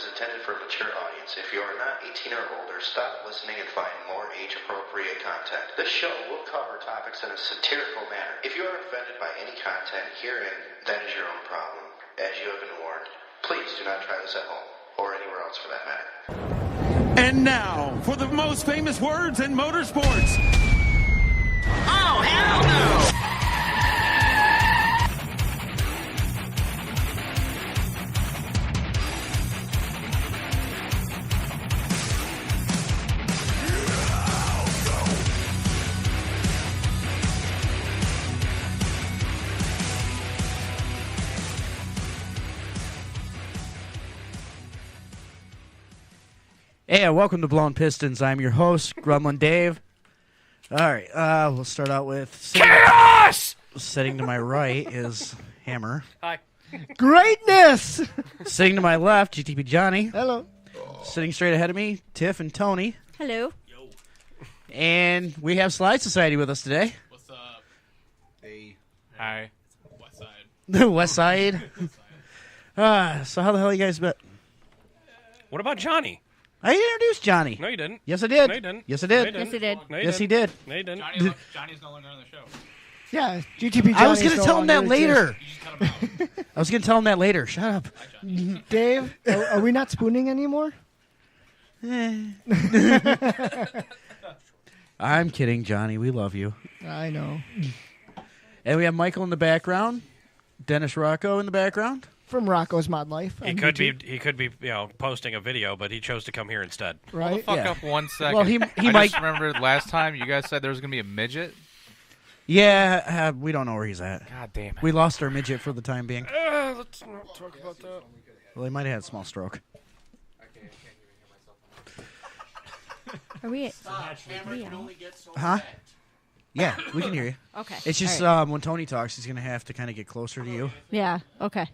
is intended for a mature audience. If you are not 18 or older, stop listening and find more age-appropriate content. This show will cover topics in a satirical manner. If you are offended by any content herein, that is your own problem. As you have been warned, please do not try this at home, or anywhere else for that matter. And now, for the most famous words in motorsports. Oh, hell no! Hey, welcome to Blown Pistons. I'm your host, Gremlin Dave. All right, we'll start out with... Chaos! Sitting to my right is Hammer. Hi. Greatness! Sitting to my left, GTP Jonny. Hello. Sitting straight ahead of me, Tiff and Tony. Hello. Yo. And we have Slide Society with us today. What's up? Hey. Hi. West Side. The West Side. So how the hell you guys been? What about Johnny? I introduced Johnny. No, you didn't. Yes, I did. No, you didn't. Yes, I did. No, you Yes, he did. No, you Yes, he didn't. did. No, you didn't. Johnny's no longer on the show. Yeah, GTP Jonny. I was going to tell him that later. You just cut him out. I was going to tell him that later. Shut up. Dave, are we not spooning anymore? I'm kidding, Johnny. We love you. I know. And we have Michael in the background. Dennis Rocco in the background. From Rocco's Mod Life. He could be, posting a video, but he chose to come here instead. Right? Hold the fuck Yeah. up 1 second. Well, he I might. just remembered last time you guys said there was going to be a midget. Yeah, we don't know where he's at. God damn it. We lost our midget for the time being. Let's not talk about that. Well, he might have had a small stroke. Are we? Huh? Yeah, we can hear you. Okay. It's just All right. when Tony talks, he's going to have to kind of get closer to you. Yeah. Okay.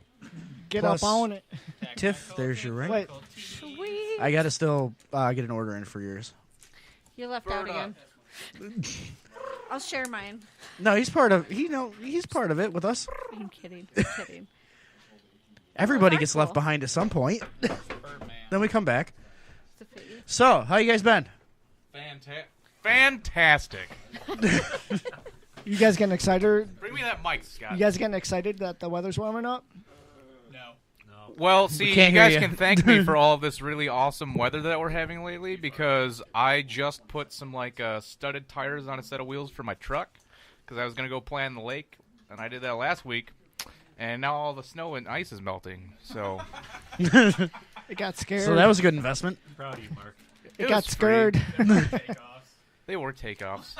Get Plus- up on it. Tiff, there's your ring. Wait, Sweet. I got to still get an order in for yours. You left out again. I'll share mine. No, he's part of. He's part of it with us. I'm kidding. I'm kidding. Everybody Oh, gets that's left cool. behind at some point. Birdman. Then we come back. It's a fee. So, how you guys been? Fantastic. you guys getting excited? Bring me that mic, Scott. You guys getting excited that the weather's warming up? No. Well, see, can't you hear guys you. can thank me for all of this really awesome weather that we're having lately because I just put some studded tires on a set of wheels for my truck because I was going to go play on the lake, and I did that last week, and now all the snow and ice is melting. So It got scared. So that was a good investment. Proud of you, Mark. it got was scared. Takeoffs. they were takeoffs.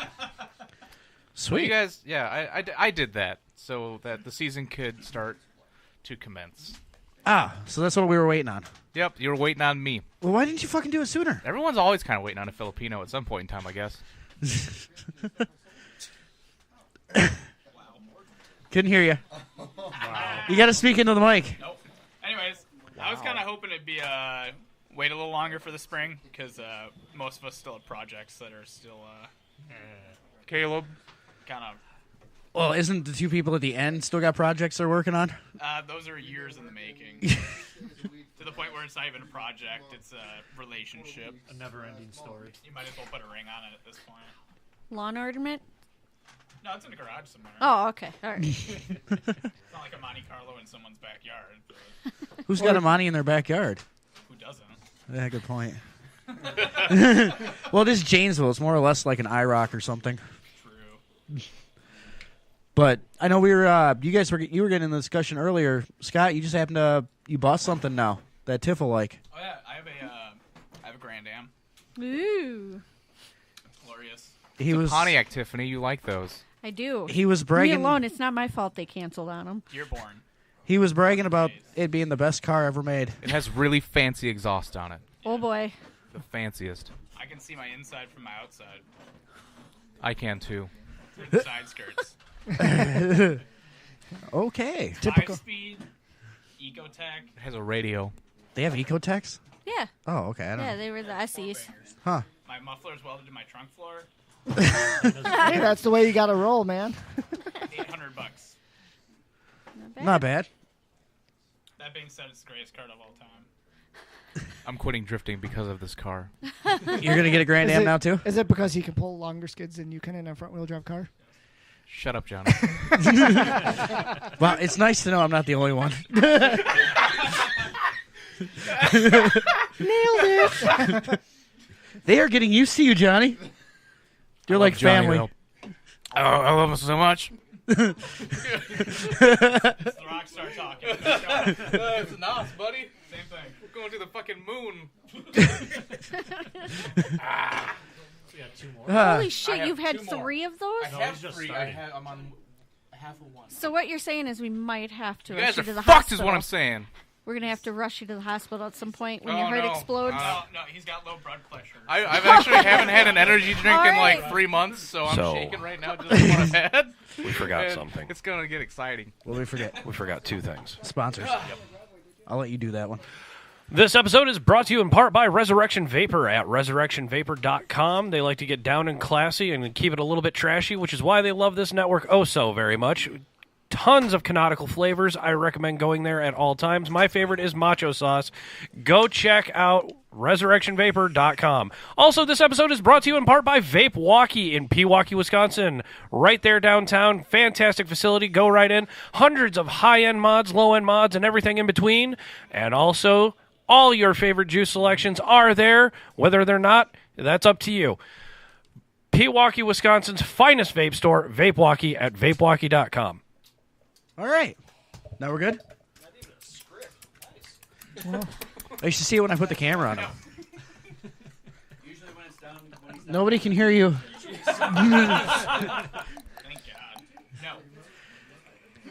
Sweet. Well, you guys, yeah, I did that so that the season could start to commence. So that's what we were waiting on. Yep, you were waiting on me. Well, why didn't you fucking do it sooner? Everyone's always kind of waiting on a Filipino at some point in time, I guess. Couldn't hear you. You got to speak into the mic. Nope. Anyways, I was kind of hoping it'd be wait a little longer for the spring because most of us still have projects that are still Caleb. kind of. Well, isn't the two people at the end still got projects they're working on? Those are years in the making. To the point where it's not even a project; it's a relationship. A never-ending story. You might as well put a ring on it at this point. Lawn ornament. No, it's in the garage somewhere. Oh, okay. All right. It's not like a Monte Carlo in someone's backyard. But Who's got a Monty in their backyard? who doesn't? Yeah, good point. Well, it is Janesville. It's more or less like an IROC or something. True. But I know we were, you were getting in the discussion earlier. Scott, you just happened to, you bought something now that Tiff will like. Oh yeah, I have a Grand Am. Ooh. Glorious. He was Pontiac, Tiffany, you like those. I do. He was Me bragging. alone. It's not my fault they canceled on them. Dearborn. He was bragging about it being the best car ever made. It has really fancy exhaust on it. Oh boy. The fanciest. I can see my inside from my outside. I can too. Through the side skirts. Okay. Typical. 5-speed, Ecotech. It has a radio. They have Ecotechs? Yeah. Oh, okay. I don't Yeah, know. they were the SEs. Huh. My muffler's welded to my trunk floor. Hey, that's the way you got to roll, man. $800. Not bad. Not bad. That being said, it's the greatest card of all time. I'm quitting drifting because of this car. You're gonna get a Grand Am now too? Is it because he can pull longer skids than you can in a front-wheel drive car? Shut up, Johnny. Well, it's nice to know I'm not the only one. Nailed it. They are getting used to you, Johnny. You're like Johnny, family. though. I love him so much. It's the rock star talking. It's Nas, buddy. Same thing. We're going to the fucking moon. Holy shit, you've had two more. 3 of those? I have 3. I'm on half of one. So what you're saying is we might have to You rush guys you are to the fucked hospital. is what I'm saying. We're going to have to rush you to the hospital at some point when Oh, your heart no. explodes. No, he's got low blood pressure. I've actually haven't had an energy drink in Alright. like 3 months, so I'm So- shaking right now just what I've had. We forgot And something. It's going to get exciting. What did we forget? We forgot 2 things. Sponsors. I'll let you do that one. This episode is brought to you in part by Resurrection Vapor at resurrectionvapor.com. They like to get down and classy and keep it a little bit trashy, which is why they love this network oh so very much. Tons of canonical flavors. I recommend going there at all times. My favorite is macho sauce. Go check out resurrectionvapor.com. Also, this episode is brought to you in part by Vape Walkie in Pewaukee, Wisconsin. Right there downtown. Fantastic facility. Go right in. Hundreds of high-end mods, low-end mods, and everything in between. And also, all your favorite juice selections are there. Whether they're not, that's up to you. Pewaukee, Wisconsin's finest vape store, Vape Walkie at vapewalkie.com. All right. Now we're good? I used to see it when I put the camera on him. Nobody can hear you. Thank God. No.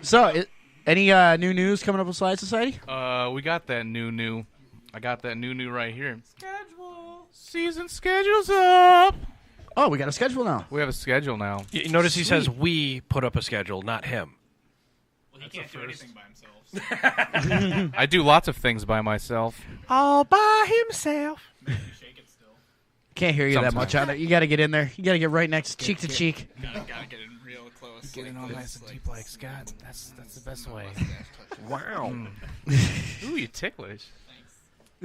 So, any new news coming up with Slide Society? We got that new. I got that new right here. Schedule. Season schedule's up. Oh, we got a schedule now. We have a schedule now. You notice he says we put up a schedule, not him. Well, he can't do anything by himself. I do lots of things by myself. All by himself. Shake it still. Can't hear you that Sometimes. much on it. You got to get in there. You got to get right next, cheek to cheek. Gotta get in real close. Get in all nice and deep like Scott. That's the best way. Wow. Ooh, you ticklish.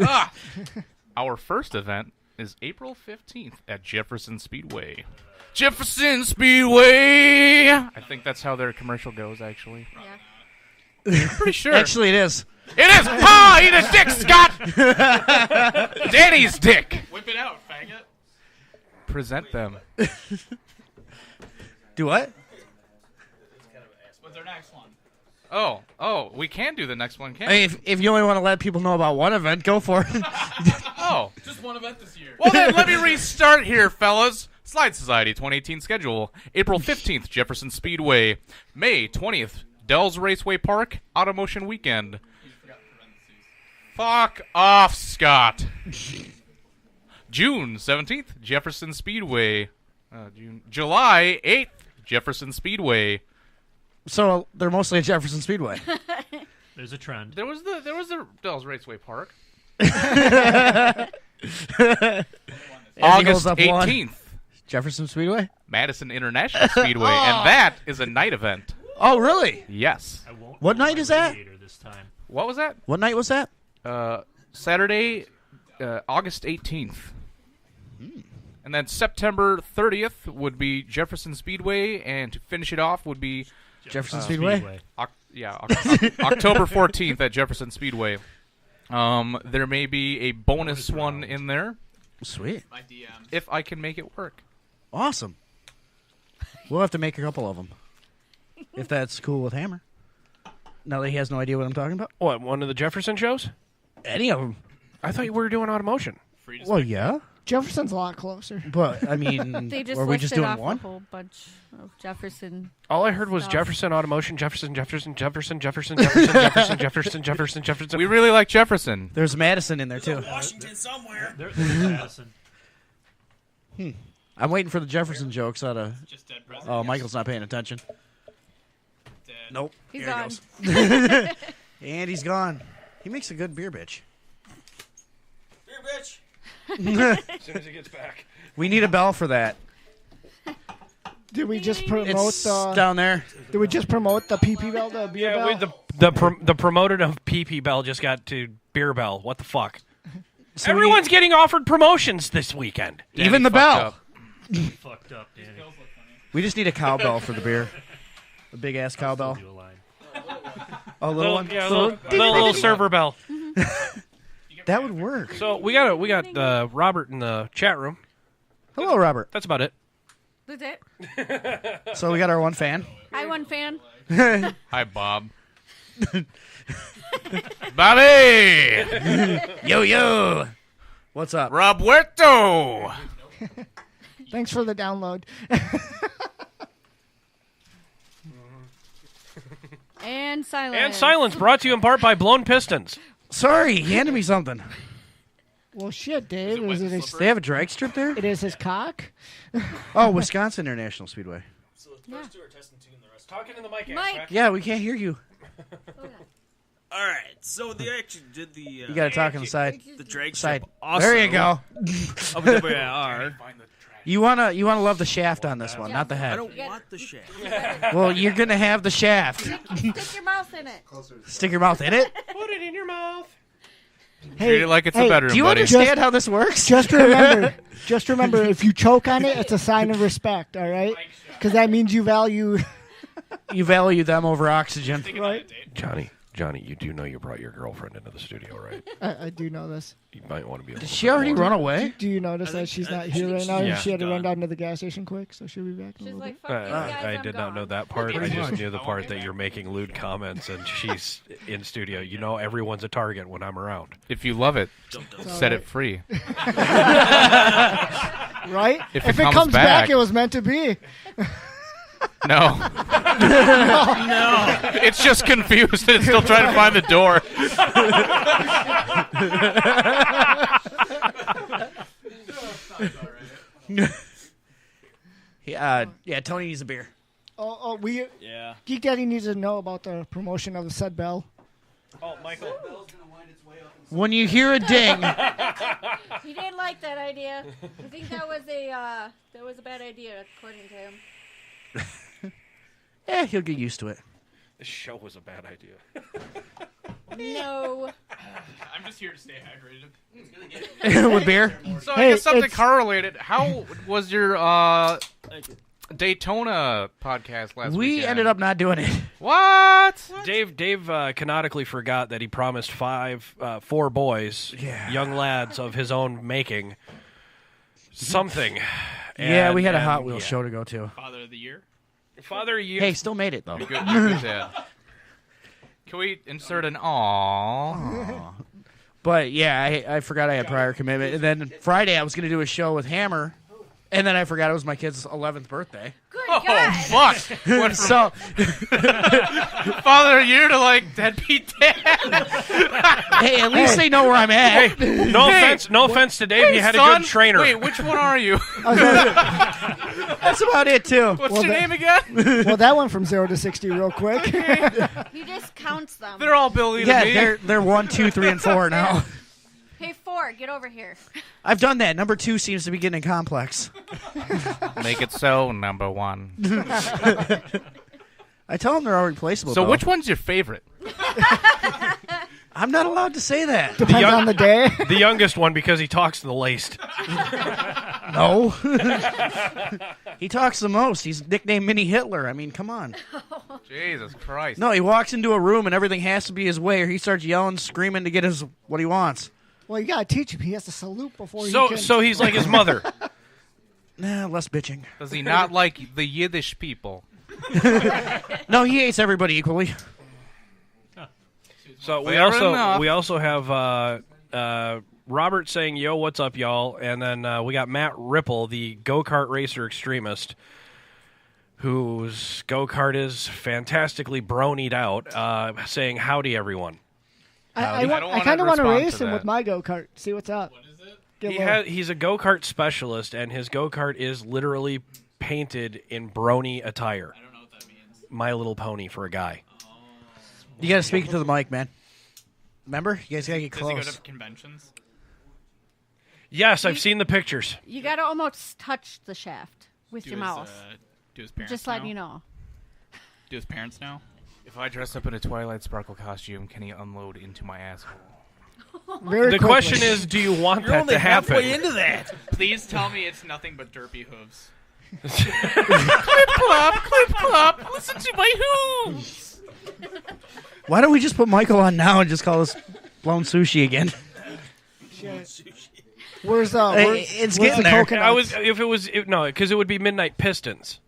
Ah! Our first event is April 15th at Jefferson Speedway. Jefferson Speedway! I think that's how their commercial goes, actually. Yeah. Pretty sure. Actually, it is. It is! Ah, eat a dick, Scott! Danny's dick! Whip it out, faggot. Present them. Do what? What's our next one? Oh, we can do the next one, can't I we? mean, if you only want to let people know about one event, go for it. Oh. Just one event this year. Well, then, let me restart here, fellas. Slide Society 2018 schedule. April 15th, Jefferson Speedway. May 20th, Dells Raceway Park, Automotion Weekend. Fuck off, Scott. June 17th, Jefferson Speedway. July 8th, Jefferson Speedway. So they're mostly at Jefferson Speedway. There's a trend. There was the Dells Raceway Park. August Up one. 18th, Jefferson Speedway? Madison International Speedway, and that is a night event. Oh, really? Yes. I won't What roll night my is that? radiator This time. What was that? What night was that? Saturday, August 18th. And then September 30th would be Jefferson Speedway, and to finish it off would be Jefferson Speedway? October 14th at Jefferson Speedway. There may be a bonus one in there Sweet. My DM. if I can make it work. Awesome. We'll have to make a couple of them. If that's cool with Hammer. Now that he has no idea what I'm talking about. What, one of the Jefferson shows? Any of them. I thought you were doing automotion. Free to Well, spec- yeah. Jefferson's a lot closer. But, I mean, They just were we just listed doing off one? a whole bunch of Jefferson. All I heard was Stuff. Jefferson Automotion, Jefferson. We really like Jefferson. There's Madison in there, too. Washington somewhere. There's Madison. I'm waiting for the Jefferson jokes out of... Just dead president. Oh, Michael's not paying attention. Dead. Nope. He's Here he gone. goes. And he's gone. He makes a good beer bitch. Here, bitch. As soon as he gets back. We need a bell for that. Did we just promote It's the? down there. Did we just promote the PP bell, the beer Yeah, bell? the promoter of PP Bell just got to Beer Bell. What the fuck? So Everyone's getting offered promotions this weekend. even the bell. Fucked up, Danny. We just need a cowbell for the beer. A big ass cowbell. Do a line. Oh, little one. Yeah, little server bell. That would work. So we got Robert in the chat room. Hello, Robert. That's about it. That's it. So we got our one fan. Hi, one fan. Hi, Bob. Bobby! Yo. What's up? Roberto! Thanks for the download. And silence. And silence brought to you in part by Blown Pistons. Sorry, he handed me something. Well, shit, Dave. wet Is and it slippery? They have a drag strip there? it is his cock? Oh, Wisconsin International Speedway. So the first two are testing two and the rest. Talking to the mic, Mike. Yeah, we can't hear you. All right. So they actually did the. You got to talk on the side. the drag Side. strip. Also, There you go. Of the WIR. You wanna love the shaft on this one, not the I head. don't want the shaft. Well, you're gonna have the shaft. Stick your mouth in it. Stick your mouth in it. Put it in your mouth. Treat it like it's a bedroom, Do you buddy. understand how this works? Just remember, if you choke on it, it's a sign of respect, all right? Because that means you value... You value them over oxygen. Right? Johnny, you do know you brought your girlfriend into the studio, right? I do know this. You might want to be. Did she already run away? Do you notice that she's not here right now? Yeah. She had to run down to the gas station quick, so she'll be back in a She's little like, bit. fuck these guys, I I'm did not gone. know that part. I just knew the part that you're making lewd comments and she's in studio. You know everyone's a target when I'm around. If you love it, set right. it free. Right? If If it it comes comes back, back, it was meant to be. No. No. It's just confused and it's still trying to find the door. Yeah, Tony needs a beer. Yeah. Geek Daddy needs to know about the promotion of the said bell. Oh, Michael. When you hear a ding, He didn't like that idea. I think that was a bad idea, according to him. he'll get used to it. This show was a bad idea. No. I'm just here to stay hydrated. With beer? So Hey, I guess something it's- correlated. How was your Daytona podcast last week? We ended up not doing it. What? Dave canonically forgot that he promised four boys, young lads of his own making, something. Yeah, we had a And- Hot Wheels yeah. show to go to. Father of the year. Father, you. Hey, still made it though. Good dad. Can we insert an aww? But yeah, I forgot I had prior commitment. And then Friday I was going to do a show with Hammer. And then I forgot it was my kid's 11th birthday. Good Oh, God. fuck. Went from So, Father of the Year to, like, deadbeat dad. hey, at least they know where I'm at. No offense to Dave. Hey, He had son. a good trainer. Wait, which one are you? That's about it, too. What's Well, your that- name again? Well, that went from 0 to 60 real quick. He just counts them. They're all Billy Yeah, to me. they're 1, 2, 3, and 4 now. Hey, 4, get over here. I've done that. Number 2 seems to be getting complex. Make it so, number 1. I tell them they're all replaceable. So though. which one's your favorite? I'm not allowed to say that. Depends on the day. The youngest one because he talks to the laced. No. He talks the most. He's nicknamed Mini Hitler. I mean, come on. Jesus Christ. No, he walks into a room and everything has to be his way, or he starts yelling, screaming to get his what he wants. Well, you got to teach him. He has to salute before he So can. he's like his mother. Nah, less bitching. Does he not like the Yiddish people? No, he hates everybody equally. So Fair enough. we also have Robert saying, "Yo, what's up, y'all?" And then we got Matt Ripple, the go-kart racer extremist, whose go-kart is fantastically bronied out, saying, "Howdy, everyone." I don't wanna kind of want to respond race to him that. with my go-kart. See what's up. What is it? He's a go-kart specialist, and his go-kart is literally painted in brony attire. I don't know what that means. My Little Pony for a guy. You got to speak to the mic, man. Remember? You guys got to get Does he go close. to conventions? Yes, I've seen the pictures. You got to almost touch the shaft with Do your his, mouth. do his parents Just know? letting you know. Do his parents know? If I dress up in a Twilight Sparkle costume, can he unload into my asshole? Very The quickly. question is, do you want You're that only to happen? halfway into that. Please tell me it's nothing but derpy hooves. Clip clop. Listen to my hooves. Why don't we just put Michael on now and just call this blown sushi again? Where's It's where's getting the there. coconuts? No, because it would be Midnight Pistons.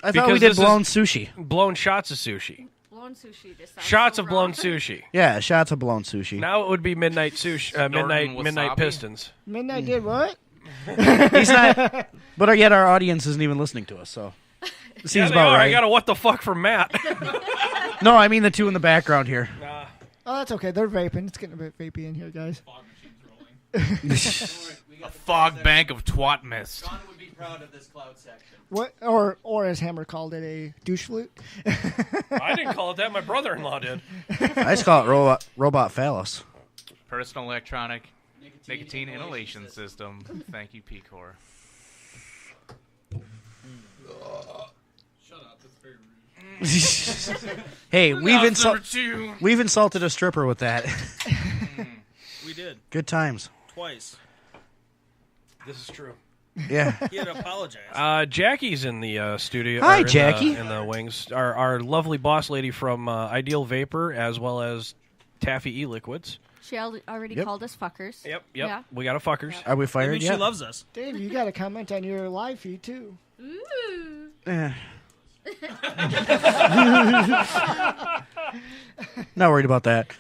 I thought we Because did this is blown sushi. Blown shots of sushi. Blown sushi. Just sounds Shots so of blown wrong. sushi. Yeah, shots of blown sushi. Now it would be Midnight Sushi. Midnight wasabi? Pistons. Midnight did what? He's not, but yet our audience isn't even listening to us, so it Yeah, seems they about are. right. I got a what the fuck from Matt. No, I mean the two in the background here. Oh, that's okay. They're vaping. It's getting a bit vapey in here, guys. A fog bank of twat mist. John would be proud of this cloud section. What? Or as Hammer called it, a douche flute. I didn't call it that. My brother-in-law did. I just call it robot phallus. Personal electronic nicotine inhalation system. Thank you, P-Core. Shut up. That's very rude. Hey, Number two. we've insulted a stripper with that. We did. Good times. Twice. This is true. Yeah. He had to apologize. Jackie's in the studio. Hi, or in Jackie. in the wings. Our lovely boss lady from Ideal Vapor, as well as Taffy E-Liquids. She already Yep. called us fuckers. Yep. Yeah. We got a fuckers. Are we I fired mean, yet? she loves us. Dave, you got to comment on your live feed, too. Ooh. Eh. Not worried about that.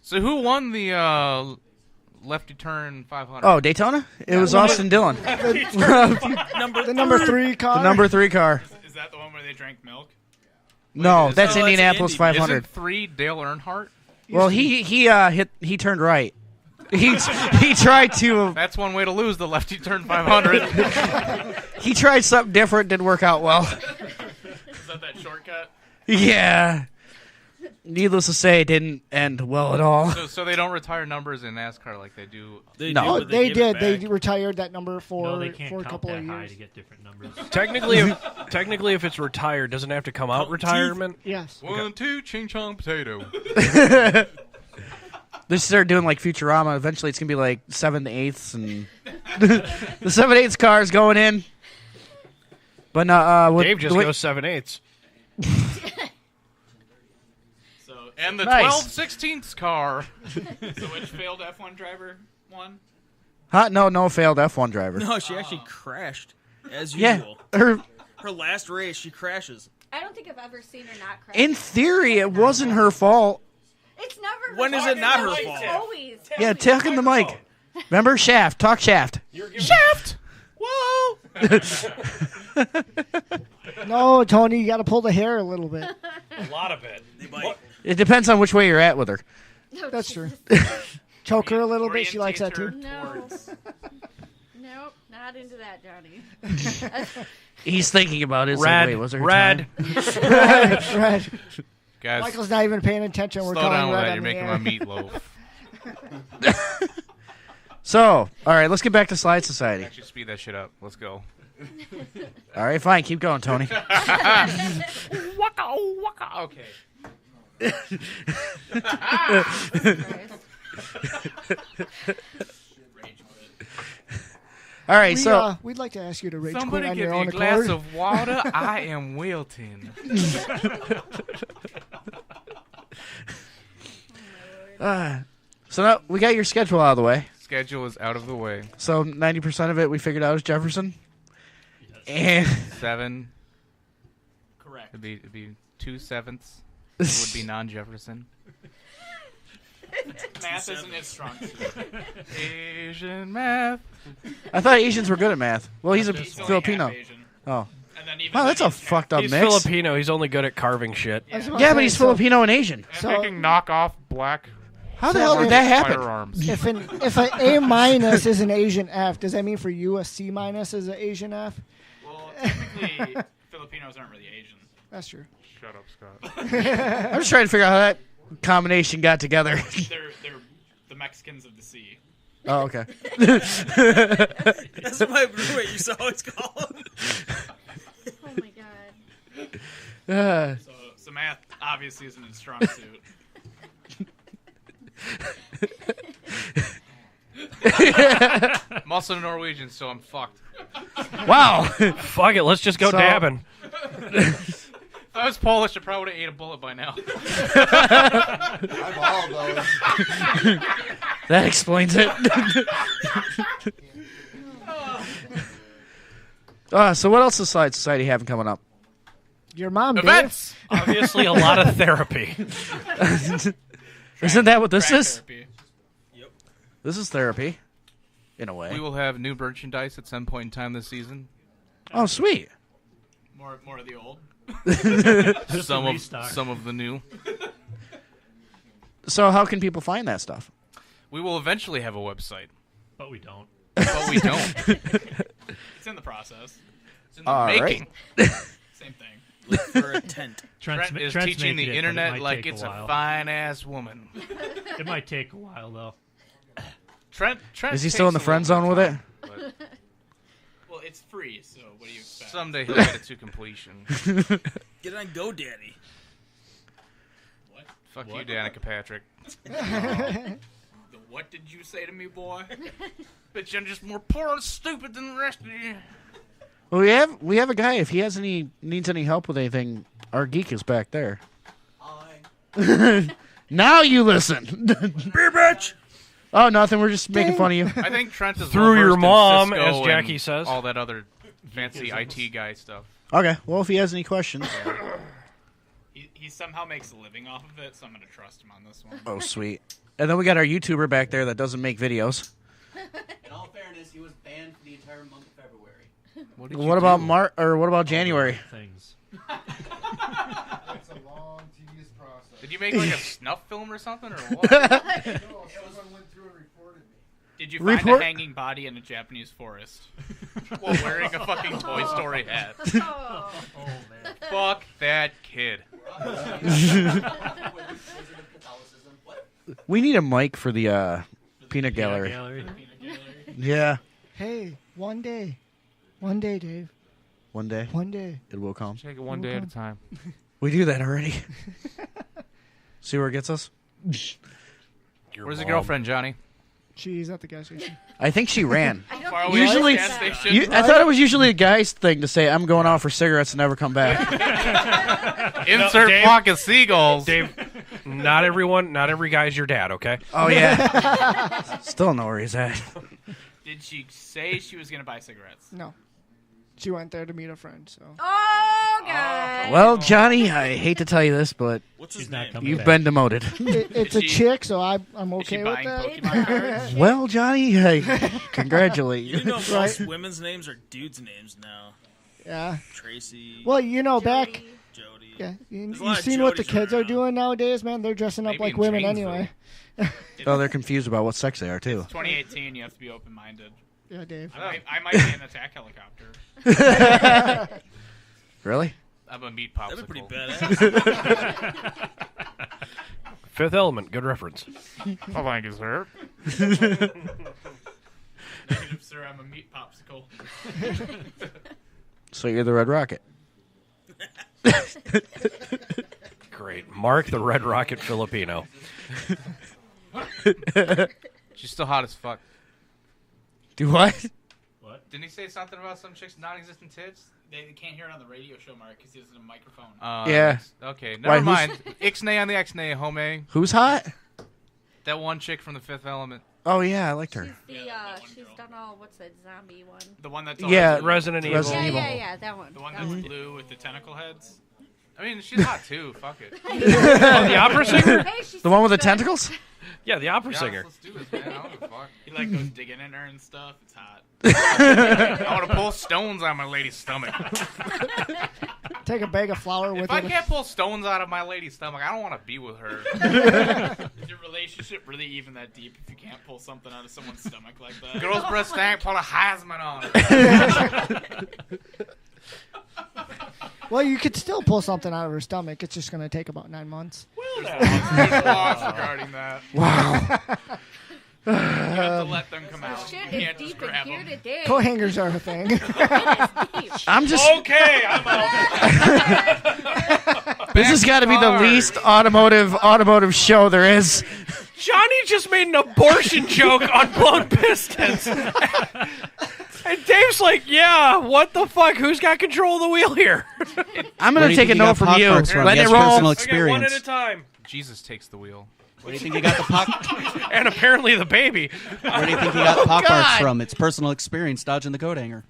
So who won the Lefty Turn 500? Oh, Daytona? It was Austin Dillon. The number 3 car. The number 3 car. Is that the one where they drank milk? No, is- that's Oh, that's Indianapolis Indy. 500. Isn't 3 Dale Earnhardt? Well, he turned right. He tried to That's one way to lose the Lefty Turn 500. he tried something different, didn't work out well. Is that shortcut? Yeah. Needless to say, it didn't end well at all. so they don't retire numbers in NASCAR like they do. They No. do, Oh, but they give it did. They back. retired that number for No, they can't a count couple that of high years. to get different numbers. Technically, if it's retired, doesn't it have to come out retirement? Yes. 1, 2, ching chong potato. They start doing like Futurama. Eventually, it's gonna be like 7/8, and the 7/8 car is going in. But no, with Dave just the way- goes 7/8. So, And the Nice. 12/16 car. so which failed F1 driver won? Huh? No failed F1 driver. No, she actually crashed, as Yeah, usual. her. Last race, she crashes. I don't think I've ever seen her not crash. In theory, it wasn't her fault. It's never her When is fault. it not her It's fault? Always. Yeah, talk in the mic. Remember Shaft? Talk Shaft. Shaft! Whoa! No, Tony, you got to pull the hair a little bit. A lot of it. It depends on which way you're at with her. No, That's Jesus. true. Choke her a little bit. She likes that too. No. Nope, not into that, Johnny. He's thinking about it. It's Rad. like, wait, was there a Rad. time? Right. Guys, Michael's not even paying attention. We're slow calling down with Red that. on You're the making air. my meatloaf. So, all right, let's get back to Slide Society. Actually, speed that shit up. Let's go. All right, fine. Keep going, Tony. Waka, waka. Okay. All right, so We'd like to ask you to rage quit Somebody on give your me own a glass accord. of water. I am wilting. so now we got your schedule out of the way. Schedule is out of the way. So 90% of it we figured out is Jefferson. And 7. Correct. It'd be 2/7 would be non-Jefferson. Math isn't his strong suit. Asian math. I thought Asians were good at math. Well, he's a He's only Filipino. half Asian. Oh. And then even Wow, then that's a he's fucked up He's mix. Filipino. He's only good at carving shit. I was about Yeah, to but say, he's so Filipino and Asian. And So- making knockoff black How the hell did that happen? firearms. If an A minus is an Asian F, does that mean for you a C minus is an Asian F? Well, technically, Filipinos aren't really Asian. That's true. Shut up, Scott. I'm just trying to figure out how that combination got together. They're the Mexicans of the sea. Oh, okay. That's what my roommate used to always call him. Oh my god. So math obviously isn't his strong suit. I'm also Norwegian, so I'm fucked. Wow. Fuck it, let's just go So- dabbing. If I was Polish, I probably would have ate a bullet by now. I'm all those. That explains it. So what else does society have coming up? Your mom, Dave. Events! Obviously, a lot of therapy. Isn't that what this Crack is? therapy. This is therapy, in a way. We will have new merchandise at some point in time this season. Oh, sweet. More of the old. Some of the new. So how can people find that stuff? We will eventually have a website. But we don't. But we don't. It's in the process. It's in the All making. Same thing. Look for a tent. Trent is Trent's teaching making the it, but it internet might like take it's a a while. fine-ass woman. It might take a while, though. Trent Is he still in the takes a friend little zone with bit it? of time, Well, it's free, so what do you but expect? someday he'll get it to completion. Get on GoDaddy. What? Fuck you, Danica Patrick. The what did you say to me, boy? Bitch, I'm just more poor and stupid than the rest of you. Well, we have a guy. If he needs any help with anything, our geek is back there. Now you listen. Beer bitch! Oh, nothing. We're just making fun of you. I think Trent is Through your well-versed in mom, Cisco as and Jackie says. all that other fancy IT guy stuff. Okay. Well, if he has any questions. He somehow makes a living off of it, so I'm gonna trust him on this one. Oh, sweet. And then we got our YouTuber back there that doesn't make videos. In all fairness, he was banned for the entire month of February. What about what about January? Things. It's a long, tedious process. Did you make like a snuff film or something, or what? No, someone went through and reported me. Did you find a hanging body in a Japanese forest? While wearing a fucking Toy Story hat. Oh. Man. Fuck that kid. We need a mic for the peanut gallery. Yeah. Hey, one day, Dave. One day. One day. It will come. Take it one day at a time. We do that already. See where it gets us? Where's your girlfriend, Johnny? She's at the gas station. I think she ran. Far away Usually, from the gas station? I thought it was usually a guy's thing to say, "I'm going out for cigarettes and never come back." Insert Dave- flock of seagulls. Dave, not every guy's your dad, okay? Oh yeah. Still know where he's at. Did she say she was gonna buy cigarettes? No. She went there to meet a friend, so. Oh, God. Well, Johnny, I hate to tell you this, but What's his She's not name? coming you've back. been demoted. It's Is a she- chick, so I'm Is she okay with buying that. Pokemon cards? Well, Johnny, I congratulate You you. know most Right. women's names are dudes' names now. Yeah. Tracy, Well, you know, back. Jody. Yeah, you, There's a you've lot of seen what the Jodys kids are around. doing nowadays, man. They're dressing up Maybe like in women Janesville. anyway. Oh, they're confused about what sex they are too. 2018, you have to be open-minded. Yeah, Dave. I might be an attack helicopter. Really? I'm a meat popsicle. That'd be pretty badass. Fifth Element, good reference. Oh, thank you, sir. Negative, sir. I'm a meat popsicle. So you're the Red Rocket. Great. Mark the Red Rocket Filipino. She's still hot as fuck. Do what? Didn't he say something about some chick's non-existent tits? They can't hear it on the radio show, Mark, because he has a microphone. Yeah. Okay, Why, never who's- mind. Ixnay on the Xnay, homie. Who's hot? That one chick from the Fifth Element. Oh yeah, I liked her. She's Yeah, that one she's girl. done all, what's that zombie one? The one that's Yeah, always blue. Resident Evil. Resident Yeah, Evil. yeah, yeah, that one. The one That that's one. blue with the tentacle heads. I mean, she's hot too. Fuck it. Oh, the opera singer? Hey, she's The one with the good. tentacles? Yeah, the opera Yeah, singer. let's do this, man. I don't give a fuck. He like goes digging in her and stuff. It's hot. I want to pull stones out of my lady's stomach. Take a bag of flour with If I it. can't pull stones out of my lady's stomach, I don't want to be with her. Is your relationship really even that deep if you can't pull something out of someone's stomach like that? Girls' breast stank, pull a Heisman on it. Well, you could still pull something out of her stomach. It's just going to take about 9 months. There's laws regarding that. Wow. You have to let them come out. Shit, You it's can't just deep in grab here them. today. Coat hangers are a thing. It is deep. I'm just. Okay, I'm out. This has got to be the least automotive show there is. Johnny just made an abortion joke on blown pistons. And Dave's like, yeah, what the fuck? Who's got control of the wheel here? I'm going to take a note from you. Let it roll. Personal Okay, one experience. at a time. Jesus takes the wheel. Where do you think you got the pock? And apparently the baby. Where do you think you got the pock marks from? It's personal experience dodging the coat hanger.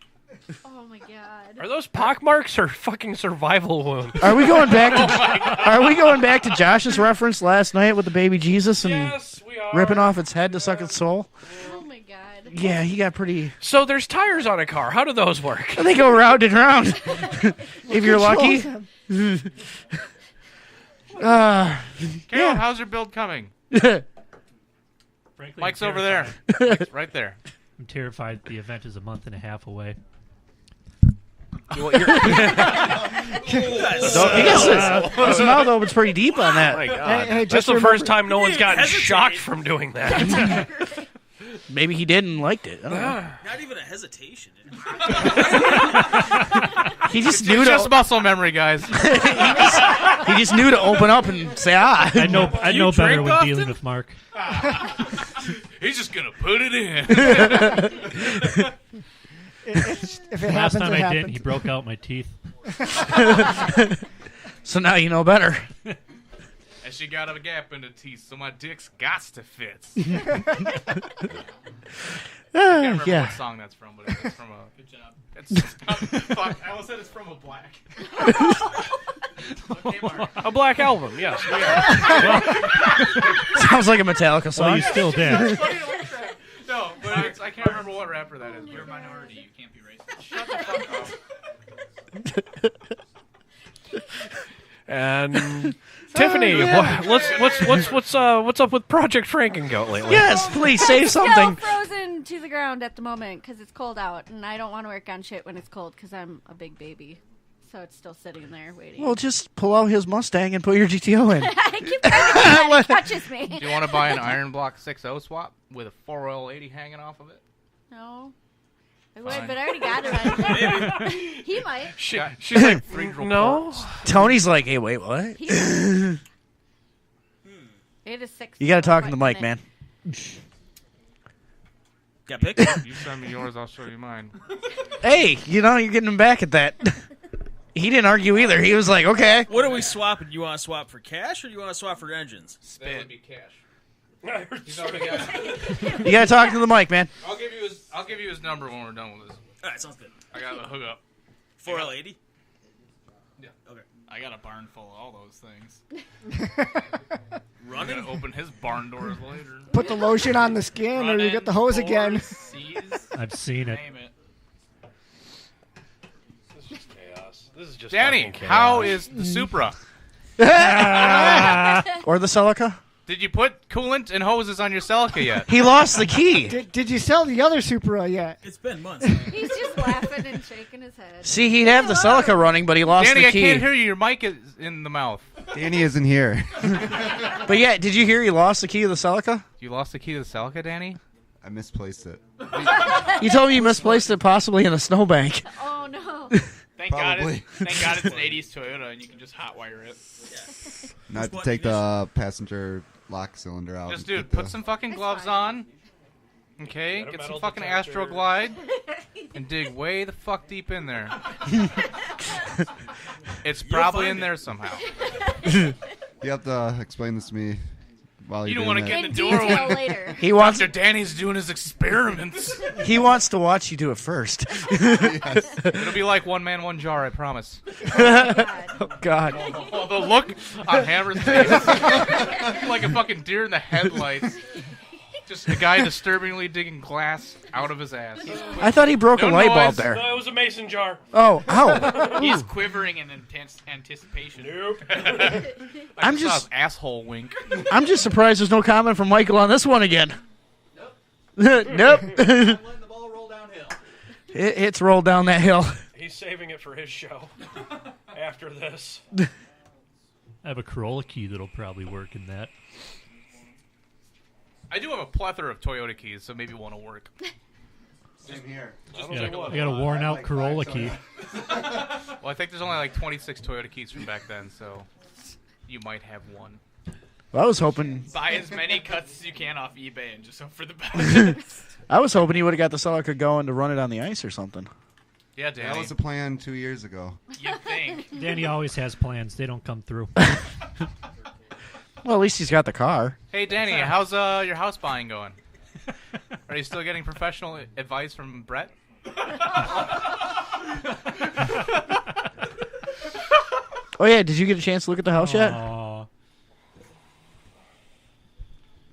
Oh my god. Are those pock marks or fucking survival wounds? Are we going back to Are we going back to Josh's reference last night with the baby Jesus and Yes, we are. ripping off its head to suck its soul? Oh my god. Yeah, he got pretty. So there's tires on a car. How do those work? They go round and round. If you're lucky. Carol, how's your build coming? Frankly, Mike's I'm over there. terrified. Mike's right there. I'm terrified the event is a month and a half away. Well, his mouth opens pretty deep on that. Oh my God. Hey, That's just the remember- first time no one's gotten Hesitate. shocked from doing that. Maybe he did and liked it. I don't know. Not even a hesitation. He just It's knew just to. muscle memory, guys. He just knew to open up and say ah. I know better drink when often? dealing with Mark. He's just gonna put it in. If it Last happens, time it I didn't, happens. he broke out my teeth. So now you know better. And she got a gap in the teeth, so my dick's gots to fit. I can't remember Yeah. what song that's from, but it's from a. Good job. It's Fuck, I almost said it's from a black. Okay, Mark. A black album, yes. Sounds like a Metallica song. Well, you still did. No, but I can't remember what rapper that is. You're a minority. You can't be racist. Shut the fuck up. And Tiffany, what's up with Project Frankengoat lately? Yes, please say Still something. frozen to the ground at the moment because it's cold out, and I don't want to work on shit when it's cold because I'm a big baby. So it's still sitting there waiting. Well, just pull out his Mustang and put your GTO in. I keep trying to do that, it touches me. Do you want to buy an Iron Block 6.0 swap with a 4L80 hanging off of it? No. I Fine. would, but I already got it already. He might. She's like three No. Tony's like, hey, wait, what? He might. It is 6. You got to talk in the mic, man. Got pictures? You send me yours, I'll show you mine. Hey, you know, you're getting him back at that. He didn't argue either. He was like, okay. What are we swapping? You want to swap for cash or you want to swap for engines? That would be cash. You got to talk to the mic, man. I'll give you his number when we're done with this. All right, sounds good. I got to hook up. 4L80? Yeah. Okay. I got a barn full of all those things. I'm going to open his barn doors later. Put the lotion on the skin, or you get the hose again. I've seen it. Name it. This is just chaos. This is just Danny, fucking chaos. how is the Supra? Or the Celica. Did you put coolant and hoses on your Celica yet? He lost the key. Did you sell the other Supra yet? It's been months. He's just laughing and shaking his head. See, he'd have the Celica running, but he lost Danny, the I key. can't hear you. Your mic is in the mouth. Danny isn't here. But yeah, did you hear he lost the key to the Celica? You lost the key to the Celica, Danny? I misplaced it. You told me you misplaced it possibly in a snowbank. Oh no. Thank God, Probably. thank God it's an 80s Toyota and you can just hotwire it. Not to take the passenger lock cylinder out. Just, and dude, get put the- some fucking That's gloves fine. on. Okay, Got a get some metal fucking detector. Astroglide and dig way the fuck deep in there. It's probably in find there it. somehow. You have to explain this to me while You you're don't doing want to that. get in In the door detail when later. He wants Dr. Danny's doing his experiments. he wants to watch you do it first. It'll be like one man, one jar, I promise. Oh God. Oh, the look on Hammer's face. Like a fucking deer in the headlights. Just a guy disturbingly digging glass out of his ass. I thought he broke No a light bulb noise. there. No, it was a mason jar. Oh, ow. He's quivering in intense anticipation. Nope. I'm I saw just his asshole wink. I'm just surprised there's no comment from Michael on this one again. Nope. I'm letting the ball roll downhill. It's rolled down that hill. He's saving it for his show. After this. I have a Corolla key that'll probably work in that. I do have a plethora of Toyota keys, so maybe one will work. Same here. I got a worn out Corolla key. Well, I think there's only like 26 Toyota keys from back then, so you might have one. Well, I was hoping. Buy as many cuts as you can off eBay and just hope for the best. I was hoping he would have got the Celica going to run it on the ice or something. Yeah, Danny. That was the plan 2 years ago. You'd think. Danny always has plans. They don't come through. Well, at least he's got the car. Hey, Danny, how's your house buying going? Are you still getting professional advice from Brett? Oh, yeah, did you get a chance to look at the house yet?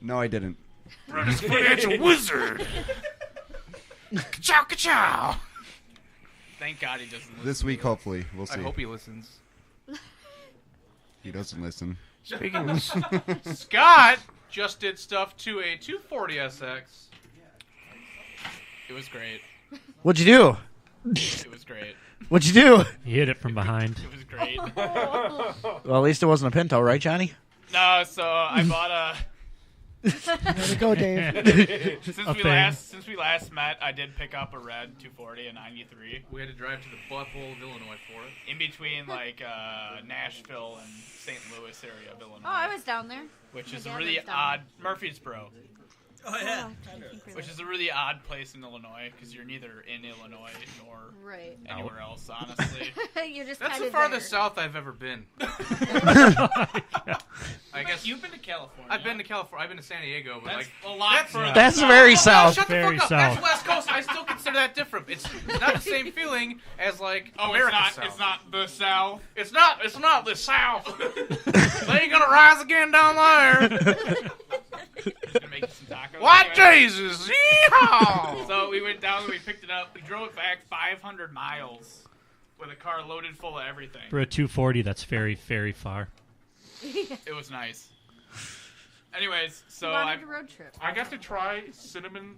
No, I didn't. Brett is a financial wizard. Ka-chow, ka-chow. Thank God he doesn't listen. This week, hopefully. We'll see. I hope he listens. He doesn't listen. Speaking of Scott just did stuff to a 240 SX. It was great. What'd you do? It was great. What'd you do? He hit it from behind. It was great. Well, at least it wasn't a Pinto, right, Johnny? No, so I bought a... Way to go, Dave. Since we last met, I did pick up a red 240 and 93. We had to drive to the butthole of Illinois for it. In between, like, Nashville and St. Louis area of Illinois. Oh, I was down there. Which My is a dad really lives down odd... Murfreesboro. Oh, yeah. Which is a really odd place in Illinois, because you're neither in Illinois nor right. anywhere else, honestly. You're just That's kinda the farthest there. south I've ever been. I guess you've been to California. I've been to California. I've been to San Diego, but That's like a lot further. That's very south. Shut the Very fuck up. south. That's West Coast. I still consider that different. It's not the same feeling as like Oh, America it's South. not the South. It's not the South. They ain't gonna rise again down there. Gonna make you some tacos. What Anyway. Jesus? Yeehaw! So we went down, we picked it up, we drove it back 500 miles with a car loaded full of everything. For a 240, that's very, very far. It was nice. Anyways, so You wanted a road trip. I got to try cinnamon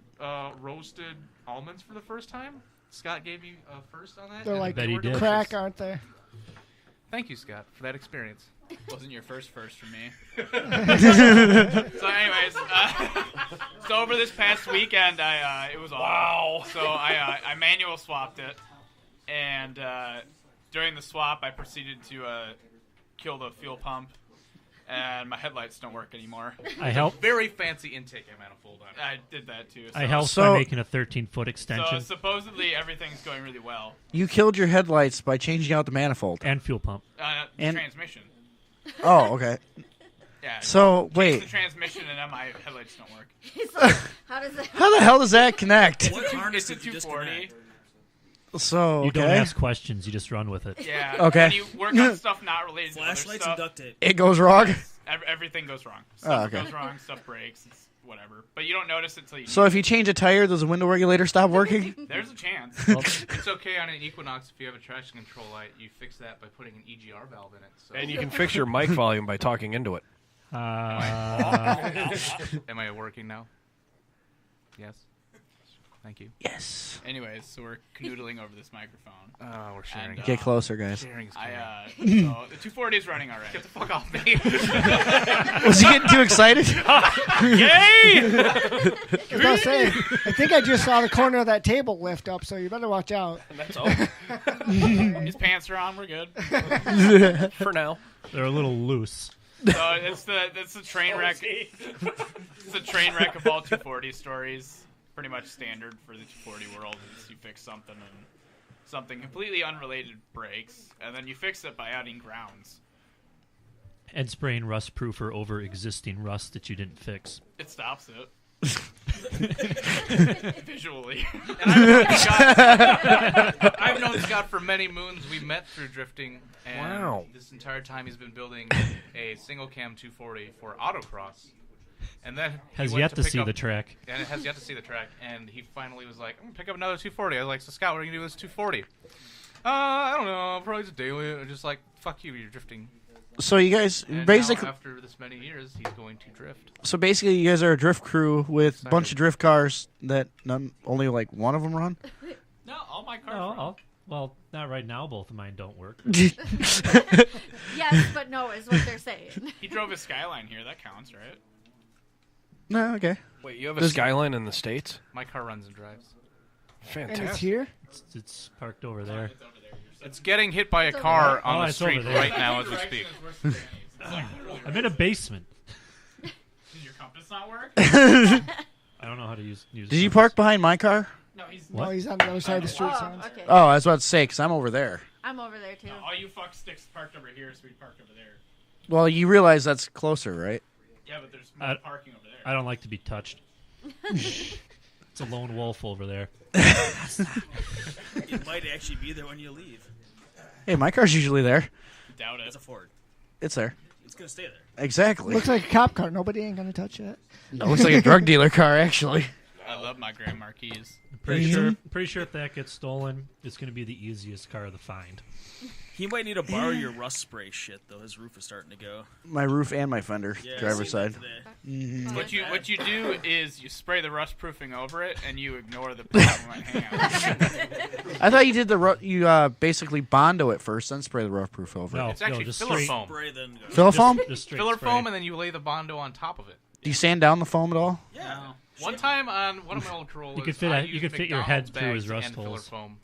roasted almonds for the first time. Scott gave you first on that. They're and like they were delicious. crack, aren't they? Thank you, Scott, for that experience. Wasn't your first for me. So anyways, so over this past weekend, it was awesome. So I manual swapped it, and during the swap, I proceeded to kill the fuel pump, and my headlights don't work anymore. I helped. Very fancy intake manifold on it. I did that too. So. I helped by making a 13-foot extension. So supposedly everything's going really well. You killed your headlights by changing out the manifold. And fuel pump. And transmission. Oh, okay. Yeah. So, change wait. the transmission and then my headlights don't work. How does that? How the hell does that connect? What harness It's a did you 240. So, okay. You don't ask questions, you just run with it. Yeah. Okay. When you work on stuff not related to other Flashlights stuff, and duct tape. It goes wrong? everything goes wrong. Oh, Stuff okay. goes wrong, stuff breaks, it's whatever. But you don't notice it until you So if you change a tire, does the window regulator stop working? There's a chance. It's okay on an Equinox if you have a traction control light. You fix that by putting an EGR valve in it. So. And you can fix your mic volume by talking into it. Am I working now? Yes. Thank you. Yes. Anyways, so we're canoodling over this microphone. We're sharing. Get closer, guys. Sharing is So caring. the 240 is running already. Get the fuck off me. Was he getting too excited? Yay! I was about to say, I think I just saw the corner of that table lift up, so you better watch out. That's all. His pants are on. We're good. For now. They're a little loose. So it's the train wreck. It's the train wreck of all 240 stories. Pretty much standard for the 240 world is you fix something and something completely unrelated breaks, and then you fix it by adding grounds. And spraying rust proofer over existing rust that you didn't fix. It stops it. Visually. And I've known Scott for many moons. We met through drifting, and Wow. this entire time he's been building a single cam 240 for autocross. And then Has he went yet to pick see up- the track. And it has yet to see the track. And he finally was like, I'm gonna pick up another 240. I was like, so Scott, what are you gonna do with this 240? I don't know. Probably just daily. Or just like, fuck you, you're drifting. So you guys And basically, now, after this many years, he's going to drift. so basically, you guys are a drift crew with a bunch of drift cars that only like one of them run. No, all my cars. run. Well, not right now. Both of mine don't work. Yes, but no is what they're saying. He drove his Skyline here. That counts, right? No, okay. Wait, you have a Skyline in the States? My car runs and drives. Fantastic. And it's here? It's parked over there. It's getting hit by a It's over car there. on the it's over street there. right now as we speak. I'm in a basement. this not work? I don't know how to use Did you park behind my car? No, he's No, he's on the other side of the street. Sounds. Okay. Oh, I was about to say, because I'm over there. I'm over there too. No, all you fuck sticks parked over here, so we parked over there. Well, you realize that's closer, right? Yeah, but there's more parking over there. I don't like to be touched. It's a lone wolf over there. It might actually be there when you leave. Hey, my car's usually there. Doubt it. It's a Ford. It's there. It's gonna stay there. Exactly. Looks like a cop car. Nobody ain't gonna touch it. It looks like a drug dealer car, actually. I love my Grand Marquis. Pretty sure if that gets stolen, it's going to be the easiest car to find. He might need to borrow your rust spray shit though. His roof is starting to go. My roof and my fender, Yeah, driver's I seen side. that Mhm. What you do is you spray the rust proofing over it, and you ignore the problem and hang out. I thought you did you basically bondo it first, then spray the rough proof over No, it. It's actually just filler straight- foam. Spray then go. Filler foam? Just straight Filler spray. foam, and then you lay the bondo on top of it. Do you sand down the foam at all? Yeah. No. One time on one of my old Corollas, You could fit I you used could fit your head McDonald's through his bags rust and filler holes. foam.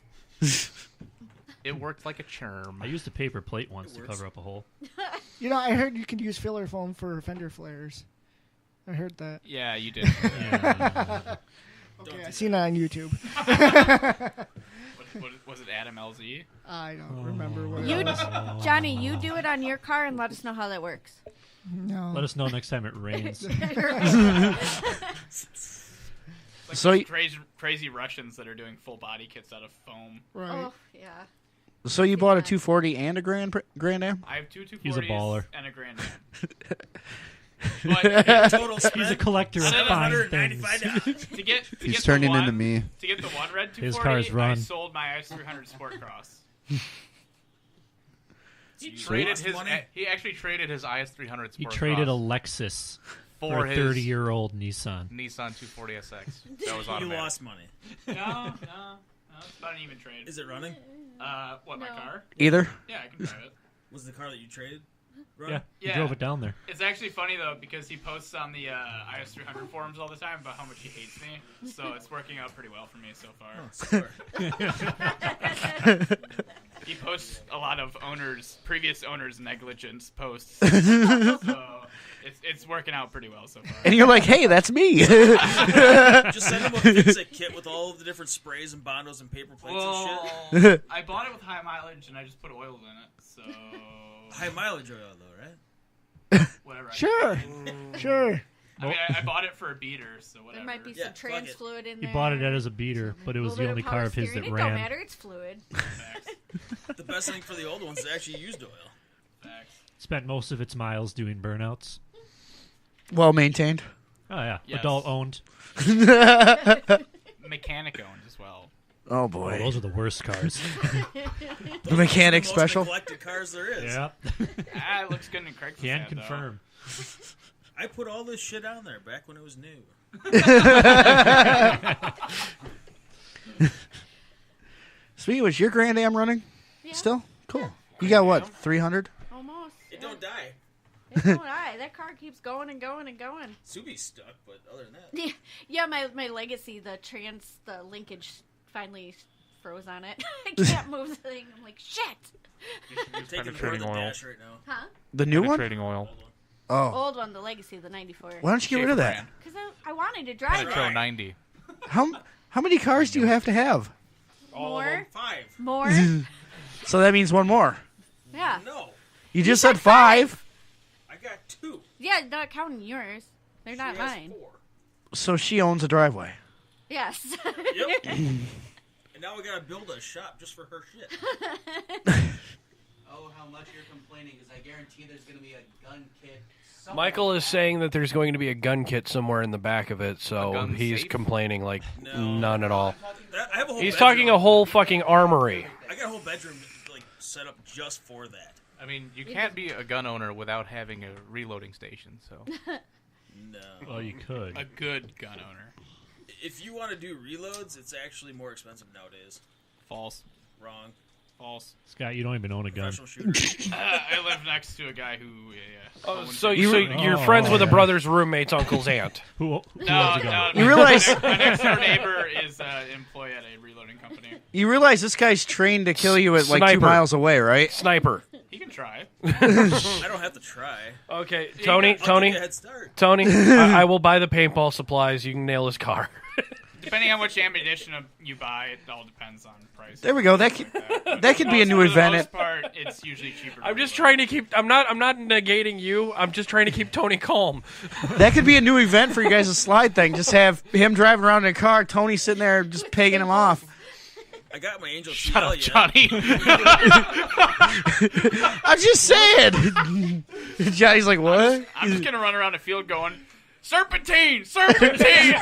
It worked like a charm. I used a paper plate once to cover up a hole. You know, I heard you can use filler foam for fender flares. I heard that. Yeah, you did. Okay, I seen it on YouTube. What was it, Adam LZ? I don't remember what You, it was. Johnny, you do it on your car and let us know how that works. No. Let us know next time it rains. Like So those crazy Russians that are doing full body kits out of foam. Right. Oh, yeah. So you bought a 240 and a Grand Am? I have two 240s He's a baller. and a Grand Am. But Total spend He's a collector of fine things. $795. to get He's the turning one, into me. To get the one red 240, His cars I run. sold my IS300 Sport Cross. He actually traded his IS300 Sport He traded a Cross Lexus for for a his 30-year-old Nissan. Nissan 240SX. That was You automatic. lost money. No, it's not an even trade. Is it running? What, my car? Either? Yeah, I can drive it. Was the car that you traded? Yeah, Running? he drove it down there. It's actually funny though because he posts on the IS300 forums all the time about how much he hates me. So it's working out pretty well for me so far. He posts a lot of previous owners' negligence posts. So it's working out pretty well so far. And you're like, hey, that's me. Just send him a fix-it kit with all of the different sprays and bondos and paper plates and shit. I bought it with high mileage and I just put oil in it. So High mileage oil though, right? whatever. Sure. Sure. I mean, I bought it for a beater, so whatever. There might be Yeah, some trans fuck it. fluid in He there. bought it as a beater, but it was the Little only bit car power of his steering. that It ran. don't matter. It's fluid. The best thing for the old ones is actually used oil. Facts. Spent most of its miles doing burnouts. Well maintained. Oh, yeah. Yes. Adult owned. Mechanic owned as well. Oh, Oh, boy. those are the worst cars. The mechanic Those are the most special? neglected cars there is. Yeah. It looks good in Craigslist. Can ad, though. confirm. I put all this shit on there back when it was new. Speaking of which, your Grand Am running? Yeah. Still? Cool. You got what, 300? Almost. It don't die. It don't die. That car keeps going and going and going. Subi's stuck, but other than that. Yeah, my legacy, the linkage finally froze on it. I can't move the thing. I'm like, shit. I'm taking part of penetrating the oil. dash right now. Huh? The new one? Penetrating oil. Oh. Old one, the legacy, the 94. Why don't you get rid of that? Because I wanted to drive Nitro it. 90. How many cars do you have to have? More? 5. More? So that means one more. Yeah. No. You just said 5. I got 2. Yeah, not counting yours. They're not She has mine. 4. So she owns a driveway. Yes. Yep. And now we gotta build a shop just for her shit. Oh, how much you're complaining, because I guarantee there's going to be a gun kit somewhere. Michael is saying that there's going to be a gun kit somewhere in the back of it, so gun he's safe? complaining like none at all. I have a whole He's bedroom. talking a whole fucking armory. I got a whole bedroom like set up just for that. I mean, you can't be a gun owner without having a reloading station, so. No. Well, you could. A good gun owner. If you want to do reloads, it's actually more expensive nowadays. False. Wrong. False. Scott, you don't even own a gun. Professional shooter. I live next to a guy who. owns So a- you're friends with a brother's roommate's uncle's aunt. Who owns No, a gun? You realize- my next door neighbor is an employee at a reloading company. You realize this guy's trained to kill you at like 2 Sniper. miles away, right? Sniper. He can try. I don't have to try. Okay, I'll Tony, give you a head start. Tony, I will buy the paintball supplies. You can nail his car. Depending on which ammunition you buy, it all depends on price. There we go. That could be a new event. For the most part, it's usually cheaper. I'm just trying to keep. I'm not negating you. I'm just trying to keep Tony calm. That could be a new event for you guys' slide thing. Just have him driving around in a car, Tony sitting there just pegging him off. I got my angel. Shut up, Johnny. I'm just saying. Johnny's like, what? I'm just gonna run around the field going, serpentine, serpentine.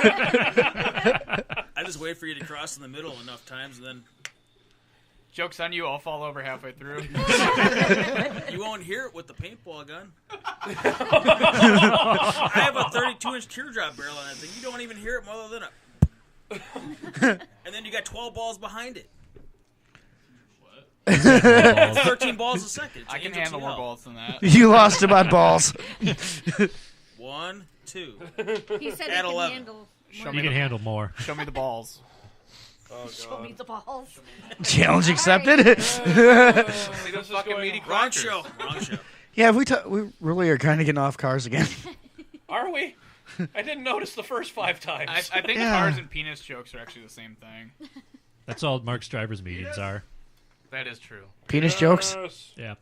I just wait for you to cross in the middle enough times, and then joke's on you. I'll fall over halfway through. you won't hear it with the paintball gun. I have a 32-inch teardrop barrel on that thing. You don't even hear it more than a. And then you got 12 balls behind it. What? 13 balls a second. I can handle more balls than that. You lost him on balls. 1, 2. He said At he 11. can handle. You can handle more. Show me the balls. Oh, Show me the balls. Challenge accepted. See those fucking meaty Wrong crackers. show. Yeah, we really are kind of getting off cars again. Are we? I didn't notice the first 5 times. I think cars and penis jokes are actually the same thing. That's all Mark's driver's meetings are. That is true. Penis jokes? Yeah.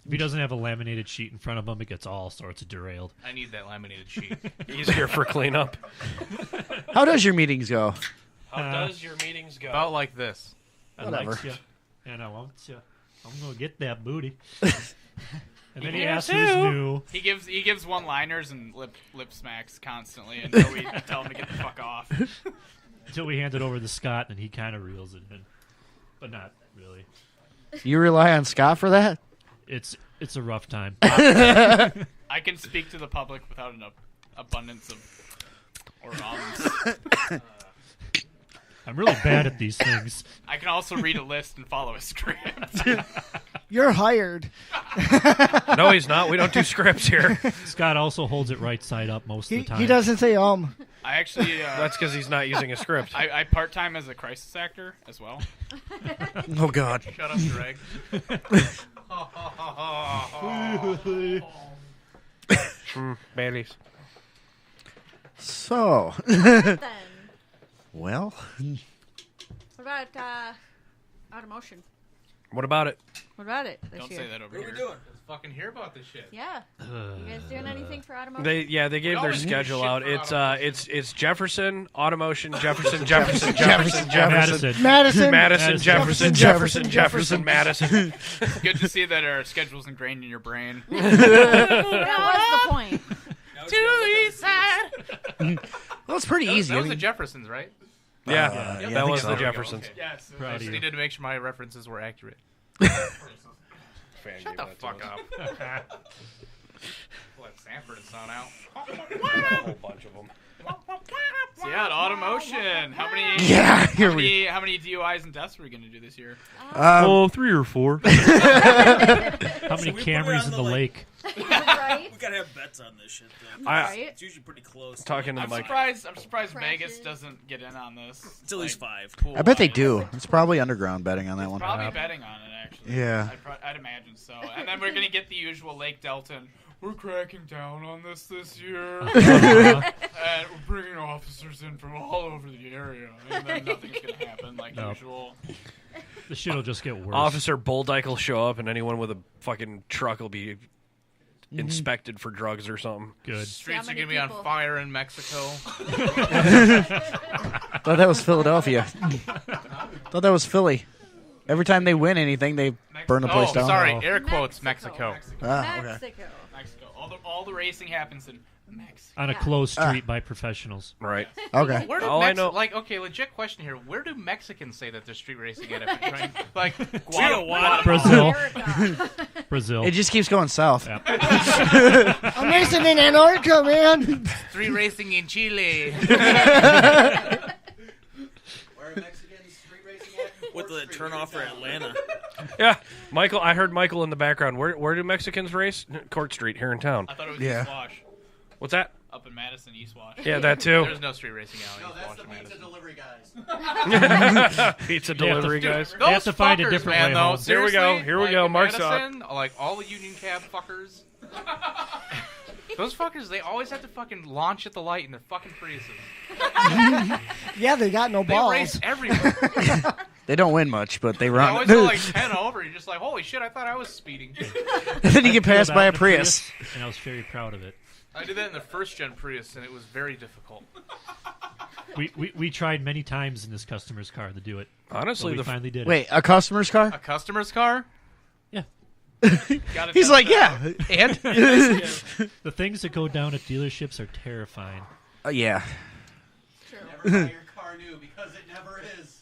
If he doesn't have a laminated sheet in front of him, it gets all sorts of derailed. I need that laminated sheet. Easier for cleanup. How does your meetings go? How does your meetings go? About like this. I Whatever. likes you, and I wants you. I'm gonna get that booty. And then he Yeah, asks who's new. He gives one-liners and lip smacks constantly until we tell him to get the fuck off. Until we hand it over to Scott, and he kind of reels it in, but not really. You rely on Scott for that? It's a rough time. I can speak to the public without an abundance of orals. I'm really bad at these things. I can also read a list and follow a script. You're hired. No, he's not. We don't do scripts here. Scott also holds it right side up most of the time. He doesn't say I actually. That's because he's not using a script. I part-time as a crisis actor as well. Oh, God. Shut up, Greg. Baileys. So. Then. Well. What about automotion? What about it? What about it this Don't year? say that over What are here. we doing? Let's fucking hear about this shit. Yeah. You guys doing anything for automotion? They gave their always do schedule shit out. for It's automotion. it's Jefferson, Automotion, Jefferson, Jefferson, Jefferson, Madison. Jefferson, Jefferson, Madison. Good to see that our schedule's ingrained in your brain. That was the point. To the east side. Well, it's pretty easy. That I was the mean, Jeffersons, right? Yeah, yeah, I that think was so. the There we go, Jeffersons. Okay. Yes. I Proud just of you. needed to make sure my references were accurate. Shut the fuck up. Pull that Sanford and Son out. A whole bunch of them. So yeah, automotion. How many? Yeah, How many DUIs and deaths are we going to do this year? 3 or 4. How many we put it Camrys on in the, the like- lake? Right? We gotta have bets on this shit, though. Right? It's usually pretty close. Talking to I'm the mic. surprised Crashes. Vegas doesn't get in on this. It's at least 5. I bet they do. It's probably underground betting on that one. Probably betting on it, actually. Yeah. I'd imagine so. And then we're going to get the usual Lake Delton. We're cracking down on this year. And we're bringing officers in from all over the area. And then nothing's going to happen like No. usual. The shit will just get worse. Officer Bulldyke will show up, and anyone with a fuking truck will be inspected for drugs or something. Good. Streets are many going to be on people? fire in Mexico. Thought that was Philadelphia. Thought that was Philly. Every time they win anything, they burn the place down. Sorry, Oh. air quotes, Mexico. Ah, okay. Mexico. Mexico. All the racing happens in Mexico. On a closed street by professionals. Right. Okay. Where do All I know- like, okay, legit question here. Where do Mexicans say that they're street racing at? If you're trying, like, Brazil. America. Brazil. It just keeps going south. Yep. I'm racing in Antarctica, man. street racing in Chile. Where are Mexicans street racing at? With the turnoff for Atlanta. Yeah, Michael. I heard Michael in the background. Where do Mexicans race? Court Street here in town. I thought it was Yeah. squash. What's that? Up up in Madison East Wash. Yeah, that too. There's no street racing alley. No, that's the pizza delivery guys. Pizza delivery guys. Those have to find a fuckers, different man, way though. home. Here we go. Seriously, Here we like, go. in Mark's Madison, like all the union cab fuckers. Those fuckers, they always have to fucking launch at the light in their fucking Priuses. Yeah, they got no They balls. race everywhere. They don't win much, but they They run. always go like 10 over. You're just like, holy shit, I thought I was speeding. And then you get passed Filled by out a in Prius. and I was very proud of it. I did that in the first gen Prius, and it was very difficult. We tried many times in this customer's car to do it. Honestly, but we finally did Wait, a customer's car? A customer's car? Yeah. He's like, yeah, and the things that go down at dealerships are terrifying. Yeah. Never buy your car new because it never is.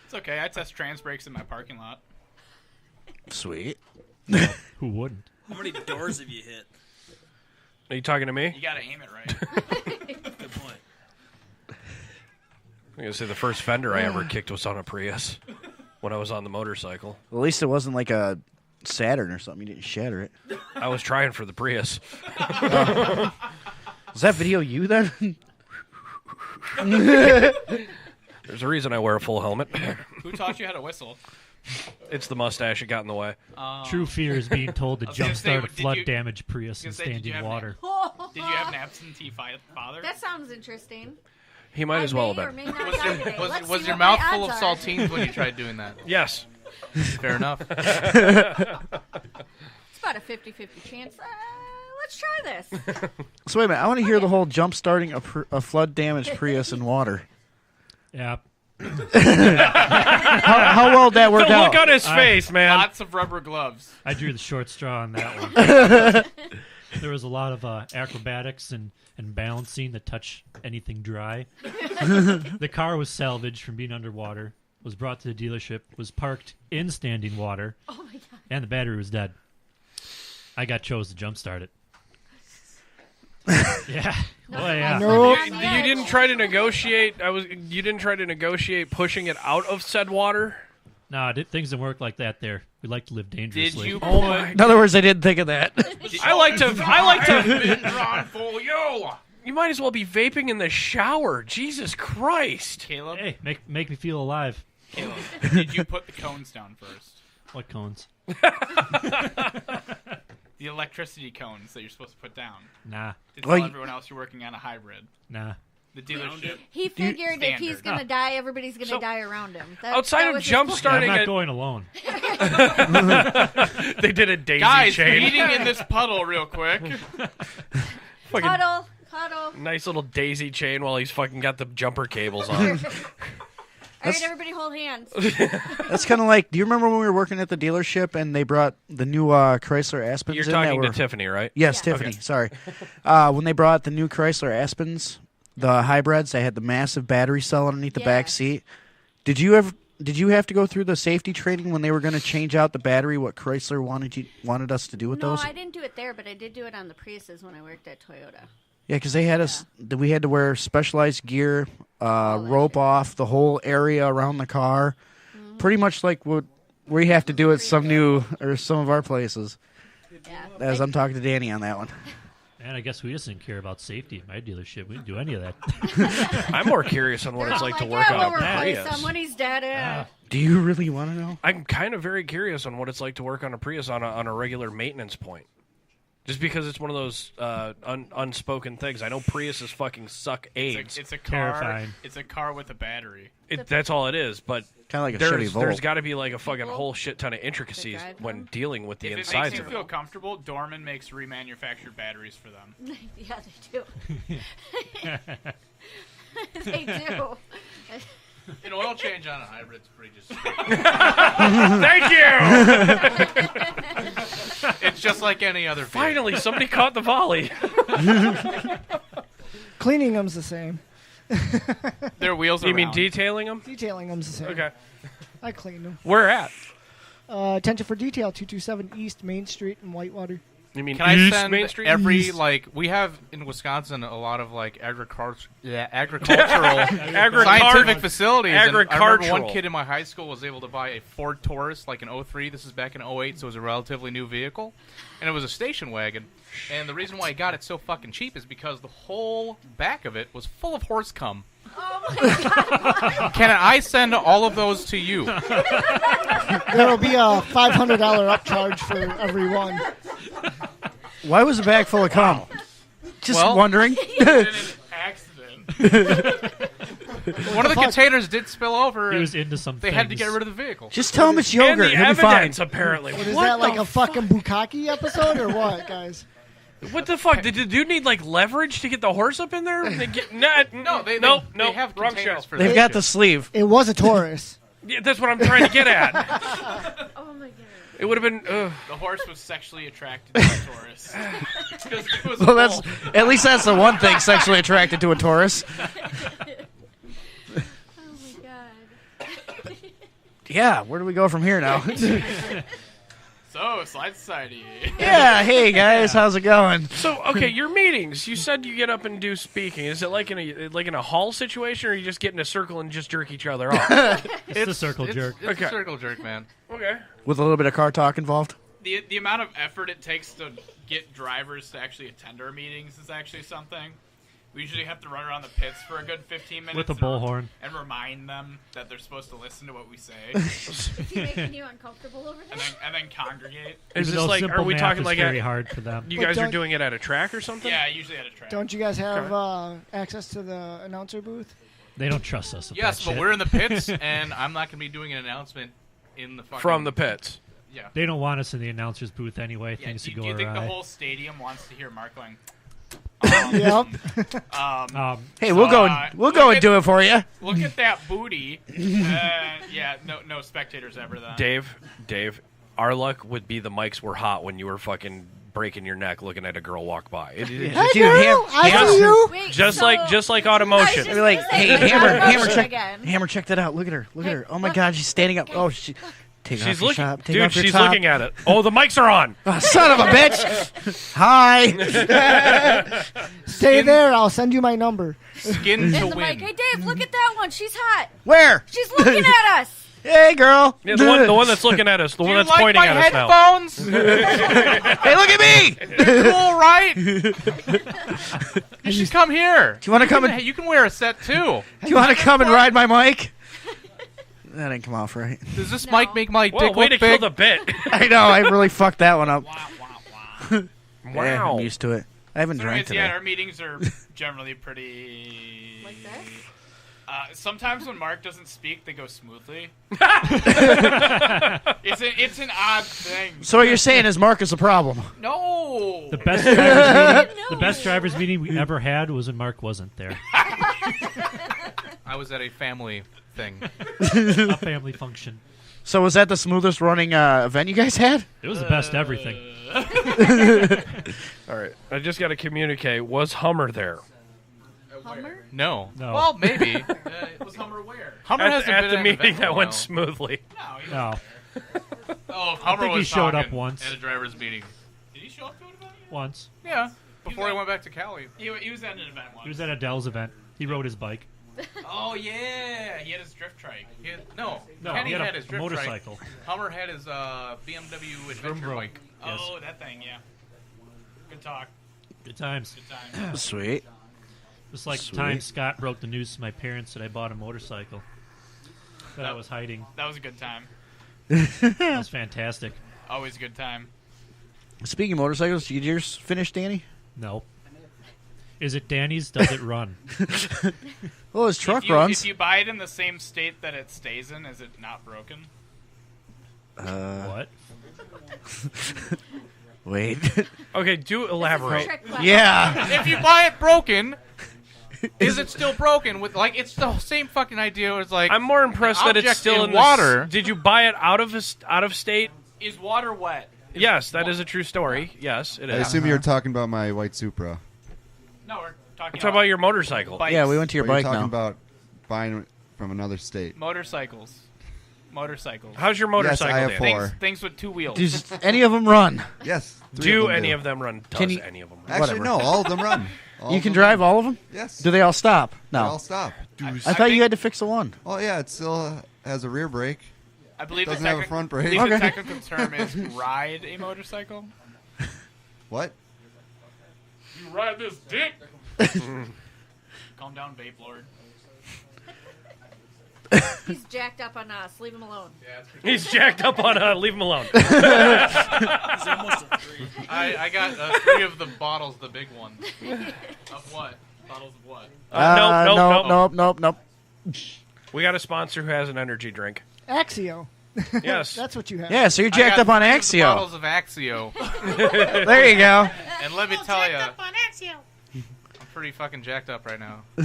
It's okay. I test trans brakes in my parking lot. Sweet. Who wouldn't? How many doors have you hit? Are you talking to me? You gotta aim it right. Good point. I'm gonna say the first fender I ever kicked was on a Prius when I was on the motorcycle. At least it wasn't like a Saturn or something. You didn't shatter it. I was trying for the Prius. Was that video you then? There's a reason I wear a full helmet. Who taught you how to whistle? It's the mustache. It got in the way. True fear is being told to I was gonna say, jumpstart a did you- flood-damaged Prius I in was gonna say, did you standing have water. Did you have an absentee father? That sounds interesting. He might as well may or have may been. not Was die your, today. was, Let's was see your what mouth my full of odds are. saltines when you tried doing that? Yes. Fair enough. It's about a 50-50 chance. Let's try this. So wait a minute. I want to hear the whole jump starting a flood damaged Prius in water. Yeah. How well did that work The out? look on his face, man. Lots of rubber gloves. I drew the short straw on that one. There was a lot of acrobatics and balancing that touch anything dry. The car was salvaged from being underwater, was brought to the dealership, was parked in standing water, and the battery was dead. I got chose to jumpstart it. Yeah. Oh yeah. Nope. You didn't try to negotiate. You didn't try to negotiate pushing it out of said water. No, things didn't work like that. There, we like to live dangerously. Did you? Oh my! In other words, I didn't think of that. I like to. Been drawn for you. You might as well be vaping in the shower. Jesus Christ! Caleb, Hey, make me feel alive. Caleb, did you put the cones down first? What cones? The electricity cones that you're supposed to put down. Nah, To tell Well, everyone else you're working on a hybrid. nah. The dealership. He figured if he's Standard. going to die, everybody's going to So, die around him. outside that of was his jump point. starting I'm not a- going alone. They did a daisy Guys, chain. meeting in this puddle real quick. Fucking Cuddle. nice little daisy chain while he's fucking got the jumper cables on. All right, everybody hold hands. That's kind of like. Do you remember when we were working at the dealership and they brought the new Chrysler Aspens? You're in talking that to were, Tiffany, right? Yes, Yeah. Tiffany. Okay. Sorry. When they brought the new Chrysler Aspens, the hybrids, they had the massive battery cell underneath the back seat. Did you have to go through the safety training when they were going to change out the battery? What Chrysler wanted us to do with No, those? I didn't do it there, but I did do it on the Priuses when I worked at Toyota. Yeah, because they had us. We had to wear specialized gear, rope off the whole area around the car, pretty much like what we have to do at some of our places. Yeah. As I'm talking to Danny on that one. And I guess we just didn't care about safety at my dealership. We didn't do any of that. I'm more curious on what They're it's all like to like, work yeah, on we'll a replace Prius. him when he's dead. Do you really want to know? I'm kind of very curious on what it's like to work on a Prius on a regular maintenance point. Just because it's one of those unspoken things. I know Priuses fucking suck AIDS. It's a car. Terrifying. It's a car with a battery. That's all it is. But kind of like a Chevy Volt. there's got to be like a fucking whole shit ton of intricacies when dealing with the If it insides makes you of feel it. comfortable, Dorman makes remanufactured batteries for them. Yeah, they do. They do. An oil change on a hybrid's pretty just. Thank you. It's just like any other. Finally, somebody caught the volley. Cleaning them's the same. Their wheels. You mean around. detailing them? Detailing them's the same. Okay. I clean them. Where at? Attention for Detail, 227 East Main Street in Whitewater. You mean Can I East send Main Street? every we have in Wisconsin a lot of like agricultural Agricultural. scientific facilities. And I remember Agricultural. one kid in my high school was able to buy a Ford Taurus like an 03. This is back in 08, so it was a relatively new vehicle, and it was a station wagon. And the reason why he got it so fucking cheap is because the whole back of it was full of horse cum. Oh my God. Can I send all of those to you? There will be a $500 upcharge for every one. Why was the bag full of cum? Just wondering. Accident. One of the containers did spill over. He and was into some They had to things. get rid of the vehicle. Just tell him it's And yogurt. the He'll be fine. evidence, apparently. What is What that, like the a fucking bukkake episode or what, guys? What the fuck? Did the dude need like leverage to get the horse up in there? They get, No, they have wrong containers show. for They've that got shit. the sleeve. It was a Taurus. Yeah, that's what I'm trying to get at. Oh my God. It would have been. The horse was sexually attracted to the Taurus. 'Cause it was Well, that's full. at least that's the one thing sexually attracted to a Taurus. Oh my God. Yeah, where do we go from here now? So, Slide Society. Yeah, hey guys, how's it going? So okay, your meetings. You said you get up and do speaking. Is it like in a hall situation, or you just get in a circle and just jerk each other off? It's the circle jerk. It's Okay. a circle jerk, man. Okay. With a little bit of car talk involved. The amount of effort it takes to get drivers to actually attend our meetings is actually something. We usually have to run around the pits for a good 15 minutes. With a bullhorn. And remind them that they're supposed to listen to what we say. Is he making you uncomfortable over there? and then congregate. Is Even this though like? simple Are we math talking is like very hard for them? You But guys are don't- doing it at a track or something? Yeah, usually at a track. Don't you guys have access to the announcer booth? They don't trust us with Yes, that but shit. we're in the pits, and I'm not going to be doing an announcement in the fucking... From the pits. Yeah. They don't want us in the announcer's booth anyway. Yeah, Things do to go you think the awry. whole stadium wants to hear Mark going? Yep. Hey, we'll go and do it for you. Look at that booty. Yeah, no spectators ever then. Dave, our luck would be the mics were hot when you were fucking breaking your neck looking at a girl walk by. Hey, girl, I see you. Wait, Just so- like Automotion. I'd be like, say, hey, it's Hammer, Automotion check, again. Hammer, check that out. Look at her, look at Hey, her. Oh my look. God, she's standing up. Oh, take off She's your looking, top. Take dude. off your She's top. looking at it. Oh, the mics are on. Oh, son of a bitch! Hi. Stay there. I'll send you my number. Skin And to the mic, win. hey Dave, look at that one. She's hot. Where? She's looking at us. Hey, girl. Yeah, the one that's looking at us. The Do one you that's like pointing my at us now. headphones? Hey, look at me! Cool, right? You should come here. Do you want to come and You can wear a set too. do you want to come and ride my mic? That didn't come off right. Does this No. mic make my Whoa, dick way to look kill big? the bit. I know. I really fucked that one up. Yeah, Wow. I'm used to it. I haven't So drank anyways, yeah, today. our meetings are generally pretty... Like this? Sometimes when Mark doesn't speak, they go smoothly. It's an odd thing. So what you're saying is Mark is a problem. No! The best drivers meeting, the best drivers meeting we ever had was when Mark wasn't there. I was at a family thing. A family function. So was that the smoothest running event you guys had? It was the best everything. All right. I just got to communicate. Was Hummer there? Hummer? No. No. Well, maybe. Was Hummer where? Hummer At, hasn't at been the at an meeting event in a that went while. smoothly. No. Oh, Hummer I think he was showed up talking once. at a driver's meeting. Did he show up to an event? Once. Yeah. Before he went back to Cali. He was at an event once. He was at Adele's event. He rode his bike. Oh, yeah. He had his drift trike. No, No, Kenny he had had a his drift motorcycle. trike. Hummer had his BMW adventure vroom. bike. Yes. Oh, that thing, yeah. Good talk. Good times. Good time. Sweet. Just like the Sweet. time Scott broke the news to my parents that I bought a motorcycle that I was hiding. That was a good time. That was fantastic. Always a good time. Speaking of motorcycles, did yours finish, Danny? No. Is it Danny's? Does it run? Well, his truck If you, runs. If you buy it in the same state that it stays in, is it not broken? What? Wait. Okay, do elaborate. Yeah. If you buy it broken, is it still broken? With like, it's the same fucking idea. It's like I'm more impressed that it's object still in in water. Did you buy it out of state? Is water wet? Yes, that is a true story. Yes, it I is. assume you're talking about my white Supra. No, we're talking I'm talking about your motorcycle. bikes. Yeah, we went to your Or you're bike talking now. about buying it from another state. Motorcycles. Motorcycles. How's your motorcycle, I have Dan? 4. Things with 2 wheels. Does any of them run? Yes. 3 Do of them any of them run? Does Can you- any of them run? Actually, Whatever. no. All of them run. All You of can them drive run. all of them? Yes. Do they all stop? They No. all stop. I thought you had to fix the one. Oh yeah, it still has a rear brake. I believe Doesn't the have a front brake. I believe Okay. the technical term is ride a motorcycle. What? You ride this dick. Calm down, vape lord. He's jacked up on us. Leave him alone. He's jacked up on. Leave him alone. He's almost a 3. I got 3 of the bottles, the big ones. Of what? Bottles of what? Nope. We got a sponsor who has an energy drink. Axio. Yes. That's what you have. Yeah, so you're I jacked got up on 3 of the Axio. bottles of Axio. There you go. And let me tell you, I'm pretty fucking jacked up right now. You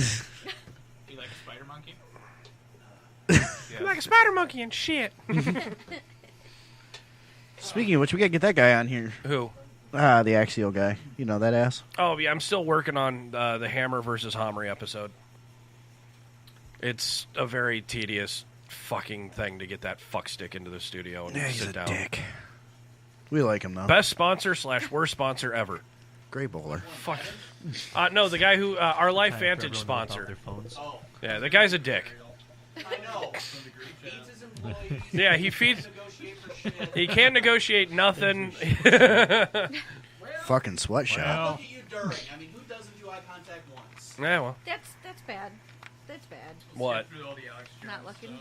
like a spider monkey? You're like a spider monkey and shit. Speaking of which, we gotta get that guy on here. Who? The Axio guy. You know that ass. Oh yeah, I'm still working on the Hammer versus Homry episode. It's a very tedious fucking thing to get that fuck stick into the studio and Yeah, he's sit a down. dick. We like him though. Best sponsor / worst sponsor ever. Great bowler. Fuck. No, the guy who our Life Time for Vantage everyone to whip out sponsor. their phones. Yeah, the guy's a dick. I know. Feeds his employees. Yeah, he feeds. Negotiate for shit. He can't negotiate nothing. Fucking sweatshop. Look at you during. I mean, who doesn't do eye contact once? Yeah, well, That's bad. That's bad. what? Not looking.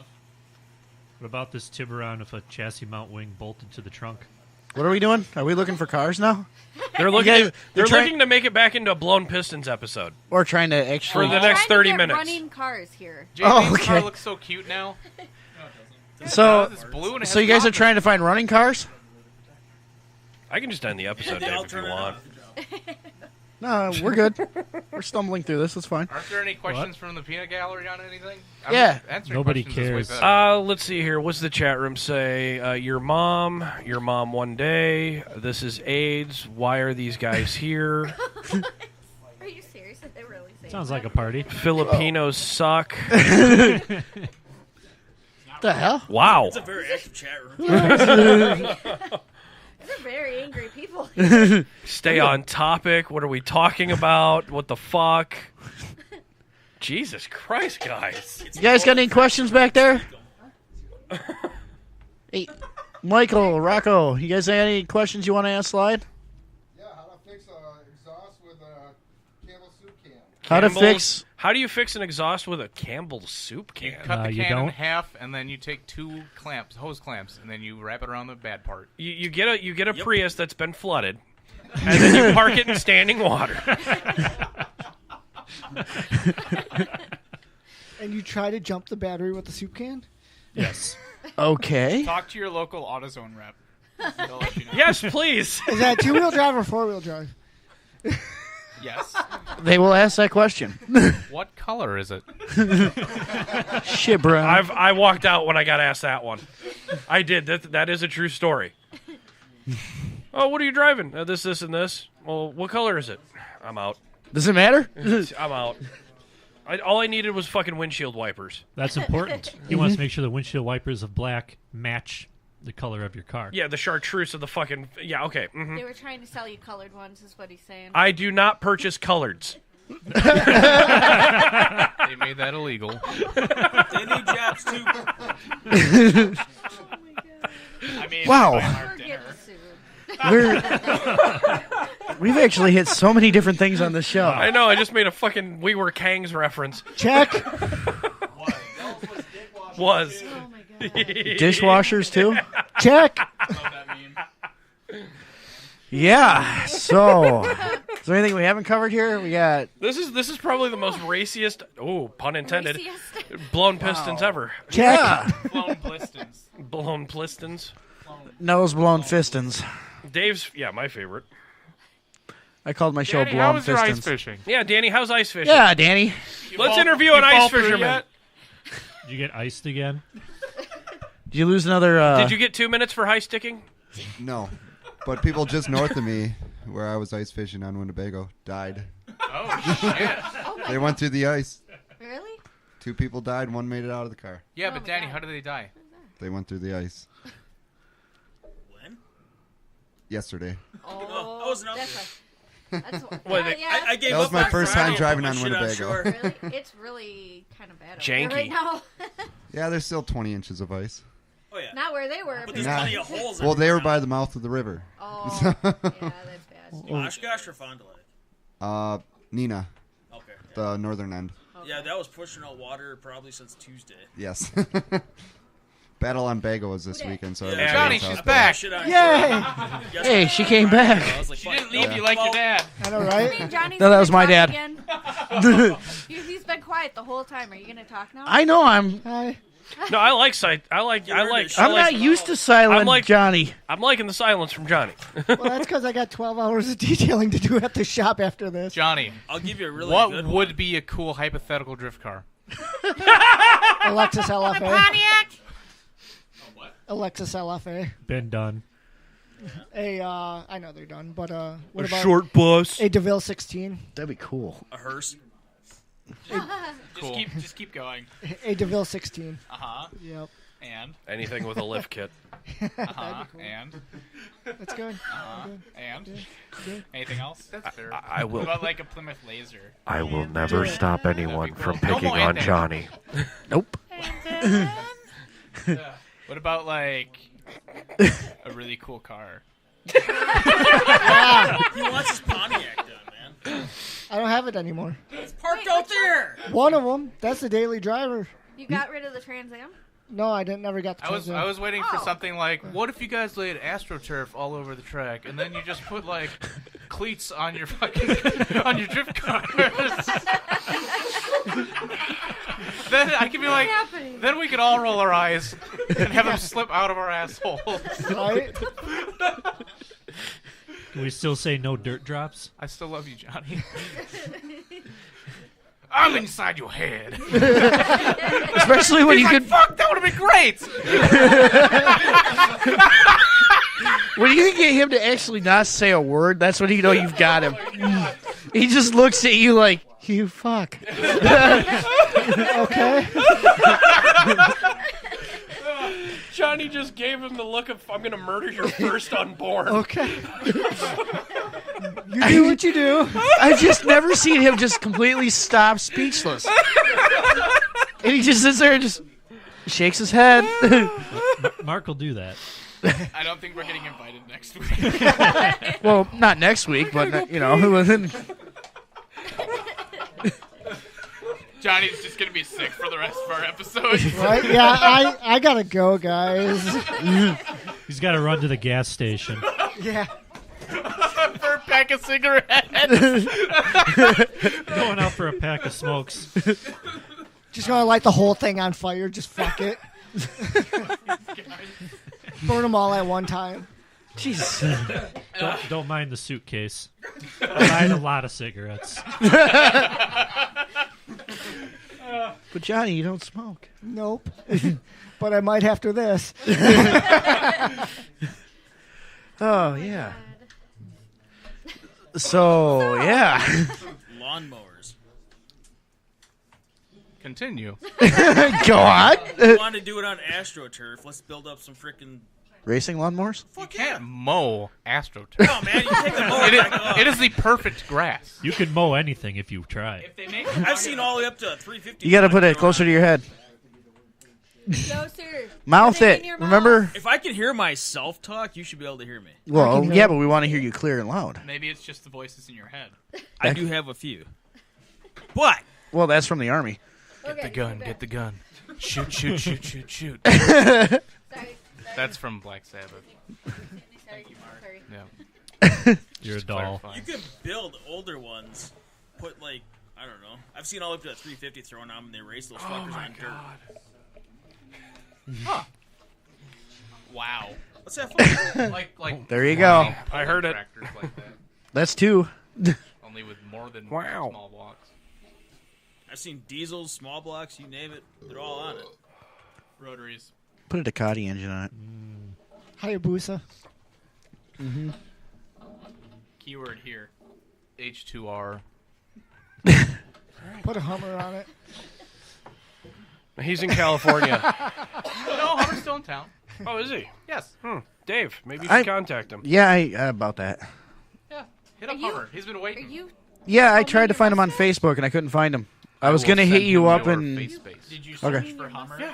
What about this Tiburon with a chassis mount wing bolted to the trunk? What are we doing? Are we looking for cars now? They're looking. You guys- they're trying- looking to make it back into a blown pistons episode. Or trying to actually For the next Trying to 30 get minutes. running cars here. Jalen's okay. car looks so cute now. So, It's blue and it so has you guys are pockets. trying to find running cars? I can just end the episode, I'll Dave, if turn you it want. off. No, we're good. We're stumbling through this. It's fine. Aren't there any questions from the peanut gallery on anything? Yeah. Answering Nobody questions is way cares. better. Let's see here. What's the chat room say? Your mom one day. This is AIDS. Why are these guys here? Are you serious? Did they really say Sounds that? like a party. Filipinos suck. The hell? Wow. It's a very active chat room. They're very angry people. Stay on topic. What are we talking about? What the fuck? Jesus Christ, guys. You guys got any questions back there? Hey, Michael, Rocco, you guys have any questions you want to ask Slide? Yeah, how to fix an exhaust with a Campbell soup can. How do you fix an exhaust with a Campbell's soup can? You cut the you can in don't? half, and then you take 2 clamps, hose clamps, and then you wrap it around the bad part. You get a Prius that's been flooded, and then you park it in standing water. And you try to jump the battery with the soup can? Yes. Okay. Talk to your local AutoZone rep. They'll let you know. Yes, please. Is that 2-wheel drive or 4-wheel drive? Yes. They will ask that question. What color is it? Shit, bro. I walked out when I got asked that one. I did. That is a true story. Oh, what are you driving? This, and this. Well, what color is it? I'm out. Does it matter? I'm out. All I needed was fucking windshield wipers. That's important. He wants to make sure the windshield wipers of black match the color of your car. Yeah, the chartreuse of the fucking... Yeah, okay. They were trying to sell you colored ones, is what he's saying. I do not purchase coloreds. They made that illegal. They need jobs too. I mean, Wow. by our dinner. We've actually hit so many different things on this show. I know, I just made a fucking We Were Kangs reference. Check. Was. Oh my god. Dishwashers too? Check. Love that meme. Yeah. So, is there anything we haven't covered here? We got This is probably the most raciest, pun intended, Raciest. blown pistons ever. Check. yeah. Blown pistons. Blown pistons. Nose blown fistons. Dave's, my favorit. I called my show Danny, how blown was your ice pistons. fishing? Yeah, Danny, how's ice fishing? Yeah, Danny. Let's interview an ice fisherman. Yet? Did you get iced again? Did you lose another? Did you get 2 minutes for high sticking? No, but people just north of me, where I was ice fishing on Winnebago, died. Oh, shit. They went through the ice. Really? 2 people died. 1 made it out of the car. Yeah, Oh but my Danny, God. how did they die? They went through the ice. When? Yesterday. Oh, I wasn't up there. That's I gave That was up my on first Friday time and driving put on my shit Winnebago. shore. Really? It's really kind of bad over Janky. there right now. Yeah, there's still 20 inches of ice. Oh yeah. Not where they were. But there's Nah. plenty of holes. Well, they everywhere were by now. the mouth of the river. Oh, yeah, that's bad. Oshkosh or Fond du Lac? Nina. Okay. The northern end. Yeah, that was pushing out water probably since Tuesday. Yes. Battle on Bago was this weekend, so Yeah, Johnny, she's back. Yay! Hey, she came back. I was like, She didn't leave you like your dad. I know, right? I mean, Johnny's No, that was gonna my talk dad. again. He's been quiet the whole time. Are you gonna talk now? I know I'm. Hi. No, I like sight. I like. I'm not used to silent, I'm like Johnny. I'm liking the silence from Johnny. Well, that's because I got 12 hours of detailing to do at the shop after this. Johnny, I'll give you a really what good would be a cool hypothetical drift car? Alexis LFA. Pontiac. Alexis LFA. Been done. I know they're done, but what A about short bus. a DeVille 16? That'd be cool. A hearse. Cool. Just keep going. A DeVille 16. Uh-huh. Yep. And? Anything with a lift kit. Uh-huh. Cool. And? That's good. Uh-huh. And? Good. Anything else? That's fair. I will. What about like a Plymouth Laser? I will never stop anyone That'd be from cool. picking No on more Johnny. Nope. What about like a really cool car? He wants his Pontiac done, man. I don't have it anymore. It's parked out there. One of them. That's the daily driver. You got rid of the Trans Am? No, I never got the I was waiting for Oh. something like, what if you guys laid AstroTurf all over the track, and then you just put like cleats on your fucking on your drift cars? Then I could be like, happening? then we could all roll our eyes and have them slip out of our assholes. Right? Can we still say no dirt drops? I still love you, Johnny. I'm inside your head. Especially when He's you like, could. fuck, that would have been great. When you can get him to actually not say a word, that's when you know you've got him. He just looks at you like, you fuck. Okay. Johnny just gave him the look of, I'm going to murder your first unborn. Okay. You do what you do. I've just never seen him just completely stop speechless. And he just sits there and just shakes his head. Mark will do that. I don't think we're getting invited next week. Well, not next week, but, you know. Johnny's just gonna be sick for the rest of our episodes. Right? Yeah, I gotta go, guys. He's got to run to the gas station. Yeah. For a pack of cigarettes. Going out for a pack of smokes. Just gonna light the whole thing on fire. Just fuck it. Burn them all at one time. Jeez. Don't mind the suitcase. I buying a lot of cigarettes. But Johnny, you don't smoke. Nope. But I might after this. Oh, yeah. So, yeah. Lawnmowers. Continue. Go on. You want to do it on AstroTurf? Let's build up some freaking. Racing lawnmowers? You can't mow AstroTurf. No, man, you take the mower back up. It is the perfect grass. You can mow anything if you try. If they make I've seen all the way up to 350. You got to put it closer to your head. Closer. Mouth Put it it. in your Remember? If I can hear myself talk, you should be able to hear me. Well, yeah, but we want to hear you clear and loud. Maybe it's just the voices in your head. I do have a few. But. Well, that's from the Army. Get the gun, get the gun. Shoot, shoot, shoot, shoot, shoot. Sorry. That's from Black Sabbath. Sorry. Sorry. Yeah. You're a Just doll. clarifying. You could build older ones. Put, like, I don't know. I've seen all up to 350 thrown on when they race those fuckers on dirt. Huh. Wow. Let's have fun. Like There you go. I heard it. Tractors like that. That's two. Only with more than Wow. small blocks. I've seen diesels, small blocks, you name it. They're all on it. Rotaries. Put a Ducati engine on it. Hayabusa. Mm-hmm. Keyword here. H2R. Put a Hummer on it. He's in California. No, Hummer's still in town. Oh, is he? Yes. Dave, maybe you should contact him. Yeah, about that. Yeah, hit up Hummer. He's been waiting. Are you? Yeah, I tried to find him on Facebook and I couldn't find him. I was gonna hit you up and. Did you search for Hummer? Yeah.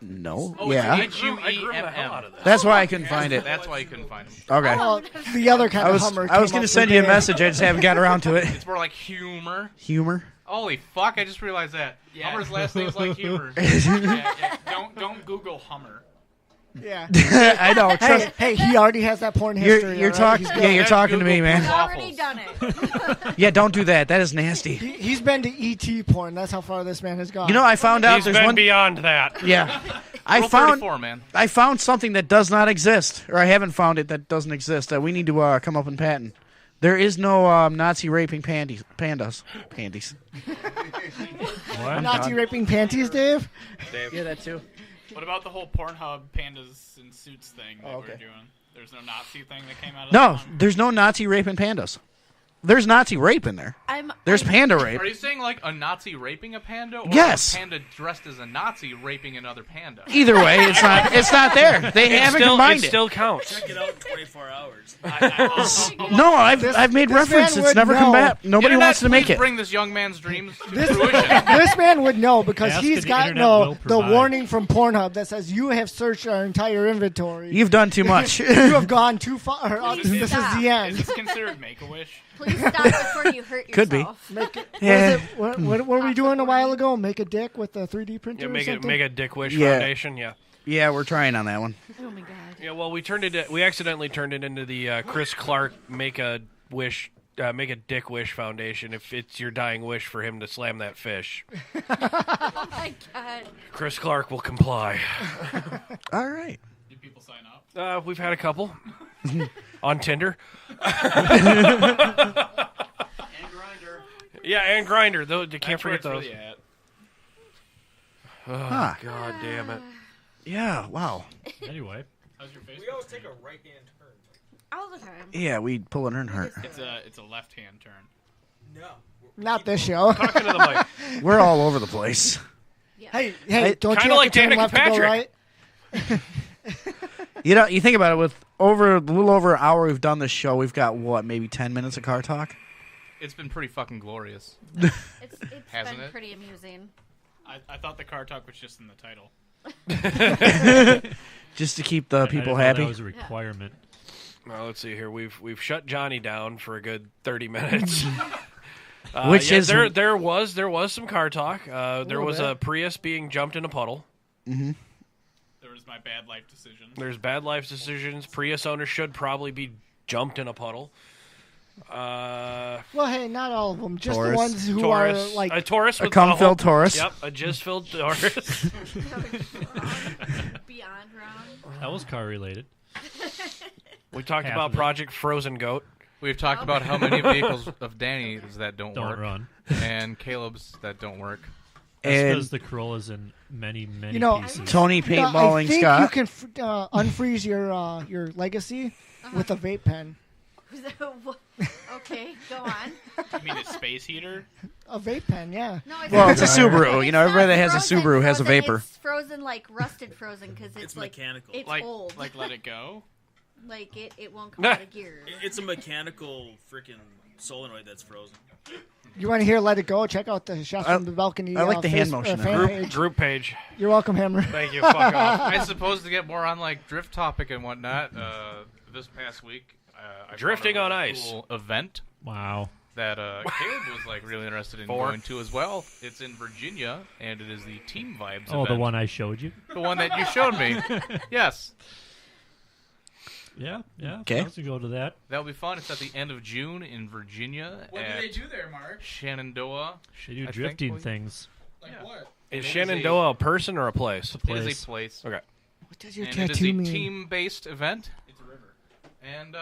No. Oh, yeah. H-U-E-M-M. That's why I couldn't find it. That's why you couldn't find him. Okay. Well, the other kind of Hummer. I was going to send you a message. I just haven't got around to it. It's more like humor. Humor? Holy fuck! I just realized that. Yeah. Hummer's last name's like humor. yeah. Don't Google Hummer. Yeah. I know. Hey, he already has that porn history. You're all right? talking. He's good. Yeah, you're talking to me, man. I've already done it. Yeah, don't do that. That is nasty. He's been to ET porn. That's how far this man has gone. You know, I found out He's there's been one beyond that. Yeah. I Rule found 34, man. I found something that does not exist, or I haven't found it that doesn't exist. That we need to come up and patent. There is no Nazi raping pandas. Panties. What? Nazi raping panties, Dave? Yeah, that too. What about the whole Pornhub pandas in suits thing that we're doing? There's no Nazi thing that came out of that No, one? there's no Nazi raping pandas. There's Nazi rape in there. There's panda rape. Are you saying like a Nazi raping a panda, or Yes. a panda dressed as a Nazi raping another panda? Either way, it's not there. They haven't combined it. still counts. Check it out in 24 hours. No, I've made reference. man It's would never come know. back. Nobody Internet, wants to make please it. Bring this young man's dreams to This, fruition. this man would know because Ask he's and the got internet will the provide. warning from Pornhub that says you have searched our entire inventory. You've done too much. You have gone too far. Please This is stop. the end. Is this considered Make-A-Wish? Please stop before you hurt Could be. yourself. What were we doing a while ago? Make a dick with a 3D printer Yeah, or make something? a Dick Wish Yeah. Foundation. Yeah. Yeah, we're trying on that one. Oh my god. Yeah. Well, we accidentally turned it into the Chris Clark Make a Dick Wish Foundation. If it's your dying wish for him to slam that fish, Oh my god. Chris Clark will comply. All right. Did people sign up? We've had a couple on Tinder. And Grinder. Yeah, and Grinder. Though you can't That's where forget it's those. really at. Oh, Huh. God damn it. Yeah. Wow. Anyway. How's your face? We always take a right-hand turn. All the time. Yeah, we pull an earn hurt. It's a left-hand turn. No. Not this show. Talking to the mic. We're all over the place. Hey, I- don't you Kinda have like to turn Danica left to go Patrick. right? You know, you think about it. With a little over an hour we've done this show, we've got what, maybe 10 minutes of car talk. It's been pretty fucking glorious. It's Hasn't been it? pretty amusing. I thought the car talk was just in the title. Just to keep the I people didn't know happy. That was a requirement. Well, let's see here. We've shut Johnny down for a good 30 minutes. Which yeah, is there was some car talk. There was bit. a Prius being jumped in a puddle. Mm-hmm. There was my bad life decision. There's bad life decisions. Prius owners should probably be jumped in a puddle. Well, hey, not all of them. Just Taurus. the ones who Taurus. are like A Taurus A with cum-filled Taurus. Yep, a jizz-filled Taurus. Beyond wrong. That was car related. We talked Half about of it. Project Frozen Goat. We've talked about how many vehicles of Danny's that don't work, run. and Caleb's that don't work. That's And because the Corolla's in many pieces. Tony I paintballing think Scott. you can unfreeze your legacy with a vape pen. Okay, go on. You mean a space heater? A vape pen, yeah. No, it's Well, not it's a frozen. Subaru. You know, It's everybody not that has a frozen, Subaru has a frozen. vapor. It's frozen like rusted frozen because it's like mechanical. It's Like old. like let it go. Like it won't come out of gear. It's a mechanical freaking solenoid that's frozen. You want to hear "Let It Go"? Check out the Shots from the Balcony. I like the hand motion. fan page. Group page. You're welcome, Hammer. Thank you. Fuck off. I suppose to get more on like drift topic and whatnot. This past week, I Drifting found a on really ice. cool event Wow. that Caleb was like really interested in going to as well. It's in Virginia, and it is the Team Vibes Oh, event. the one I showed you? The one that you showed me. Yes. Yeah. Okay. Let's go to that. That'll be fun. It's at the end of June in Virginia. What at do they do there, Mark? Shenandoah. They do I think. drifting things. Like Yeah. what? Is It is Shenandoah a person or a place? It is a place. Okay. What does your And it is tattoo a mean? team-based event, It's a river. and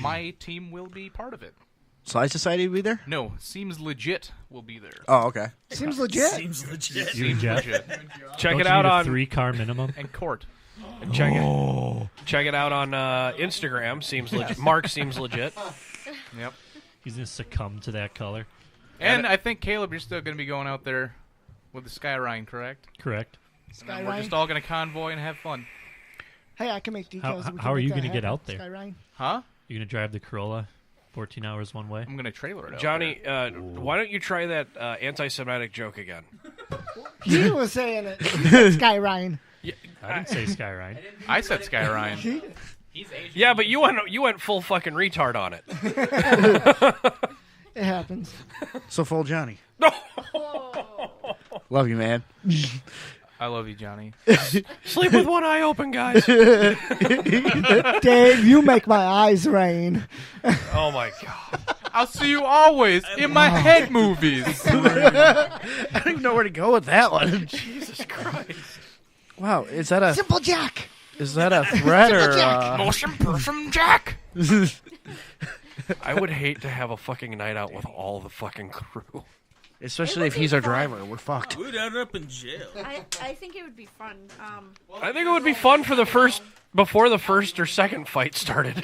my team will be part of it. Slice Society will be there? No, Seems Legit will be there. Oh, okay. Seems legit. Seems legit. Seems Jeff? legit. Check Don't it you out need a on 3-car minimum. And Court. Check it out on Instagram. Seems legit. Mark seems legit. Yep. He's gonna succumb to that color. And I think, Caleb, you're still going to be going out there With the Skyrine, correct? Correct. And then we're just all going to convoy and have fun. Hey, I can make details. How are you going to get out there? Skyrine. Huh? You going to drive the Corolla 14 hours one way? I'm going to trailer it out Johnny, why don't you try that anti-Semitic joke again? He was saying it. He said Skyrine. Yeah, I didn't say Skyrine. I said Skyrine. He's Asian. Yeah, but you went full fucking retard on it. It happens. So full Johnny. Love you, man. I love you, Johnny. Sleep with one eye open, guys. Dave, you make my eyes rain. Oh, my God. I'll see you always in my head movies. I don't even know where to go with that one. Jesus Christ. Wow, is that a... Simple Jack. Is that a threat or... Motion person Jack. I would hate to have a fucking night out with all the fucking crew. Especially if he's our driver. We're fucked. We'd end up in jail. I think it would be fun. I think it would be fun for before the first or second fight started.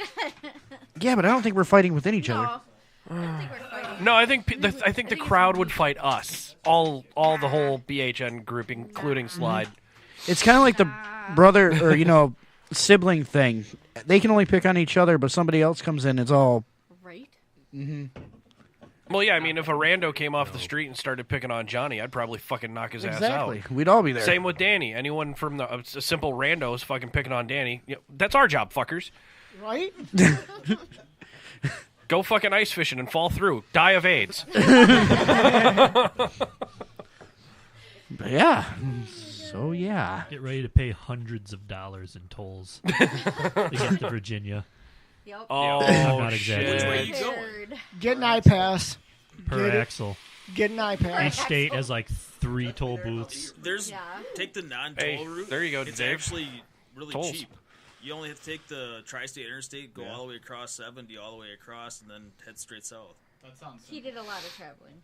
Yeah, but I don't think we're fighting within each other. No, I think the crowd would fight us. All the whole BHN group, including Slide. It's kind of like the brother or, sibling thing. They can only pick on each other, but somebody else comes in, it's all... Right? Mm-hmm. Well, yeah, I mean, if a rando came off the street and started picking on Johnny, I'd probably fucking knock his ass out. Exactly. We'd all be there. Same with Danny. Anyone from a simple rando is fucking picking on Danny. That's our job, fuckers. Right? Go fucking ice fishing and fall through. Die of AIDS. But yeah. So, yeah. Get ready to pay hundreds of dollars in tolls to get to Virginia. Yep. Oh, I'm not exaggerating. Which way you going? Get an iPass. Per Get it. axle. Get an iPass. Each state has like 3 toll booths. Take the non-toll route. There you go, It's Dave. actually really Tolls. cheap. You only have to take the tri-state interstate, go all the way across 70, all the way across, and then head straight south. That sounds. He did a lot of traveling.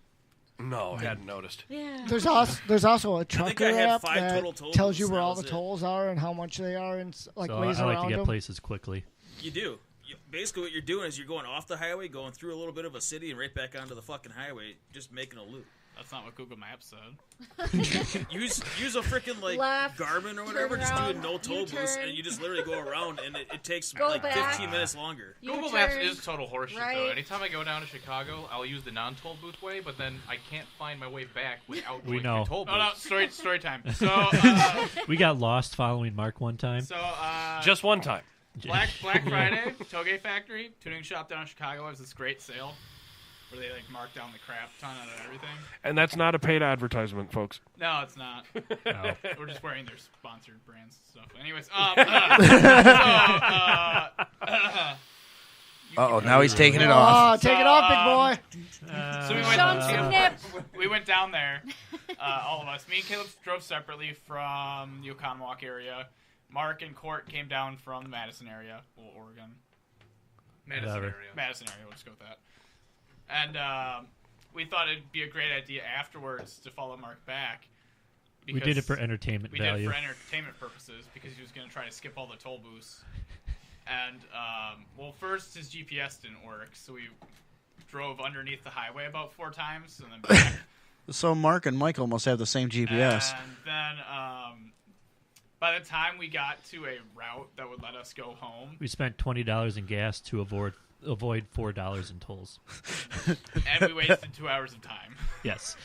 No, I hadn't noticed. Yeah. There's also a I think trucker I had app 5 that total tolls, tells you where that all the was it. tolls are and how much they are and So ways I like around to get them. places quickly. You do. Basically, what you're doing is you're going off the highway, going through a little bit of a city, and right back onto the fucking highway, just making a loop. That's not what Google Maps said. use a freaking Left, Garmin or whatever. turn Just do a around, no toll boost, U-turn. and you just literally go around, and it takes Go like back. 15 minutes longer. Google U-turn, Maps is total horseshit, though. right. Anytime I go down to Chicago, I'll use the non-toll booth way, but then I can't find my way back without We going know. through toll Oh, no, booths. story time. So, We got lost following Mark one time. Just one time. Black Friday, Toge Factory, tuning shop down in Chicago has this great sale where they like mark down the crap ton out of everything. And that's not a paid advertisement, folks. No, it's not. No. We're just wearing their sponsored brands and stuff. Anyways, Uh-oh, now he's taking it off. Oh, take it off, big boy. So we went down there, all of us. Me and Caleb drove separately from the Oconomowoc area. Mark and Court came down from the Madison area, Oregon. Madison area. Madison area, we'll just go with that. And we thought it'd be a great idea afterwards to follow Mark back. We did it for entertainment value. We did it for entertainment purposes because he was going to try to skip all the toll booths. And, first his GPS didn't work, so we drove underneath the highway about 4 times and then back. So Mark and Michael must have the same GPS. And then by the time we got to a route that would let us go home, We spent $20 in gas to avoid $4 in tolls. and we wasted 2 hours of time. Yes.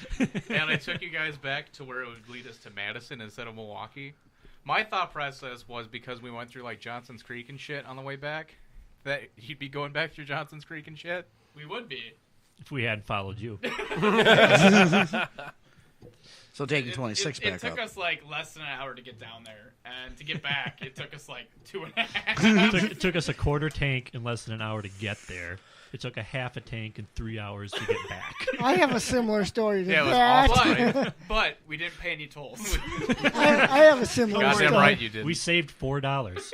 And I took you guys back to where it would lead us to Madison instead of Milwaukee. My thought process was because we went through like Johnson's Creek and shit on the way back, that you'd be going back through Johnson's Creek and shit. We would be. If we hadn't followed you. So taking 26 back It took up. us like less than an hour to get down there, and to get back, it took us like 2.5. It took us a quarter tank in less than an hour to get there. It took a half a tank in 3 hours to get back. I have a similar story to Yeah, it was that. awful. But we didn't pay any tolls. I have a similar Goddamn story. right you did. We saved $4.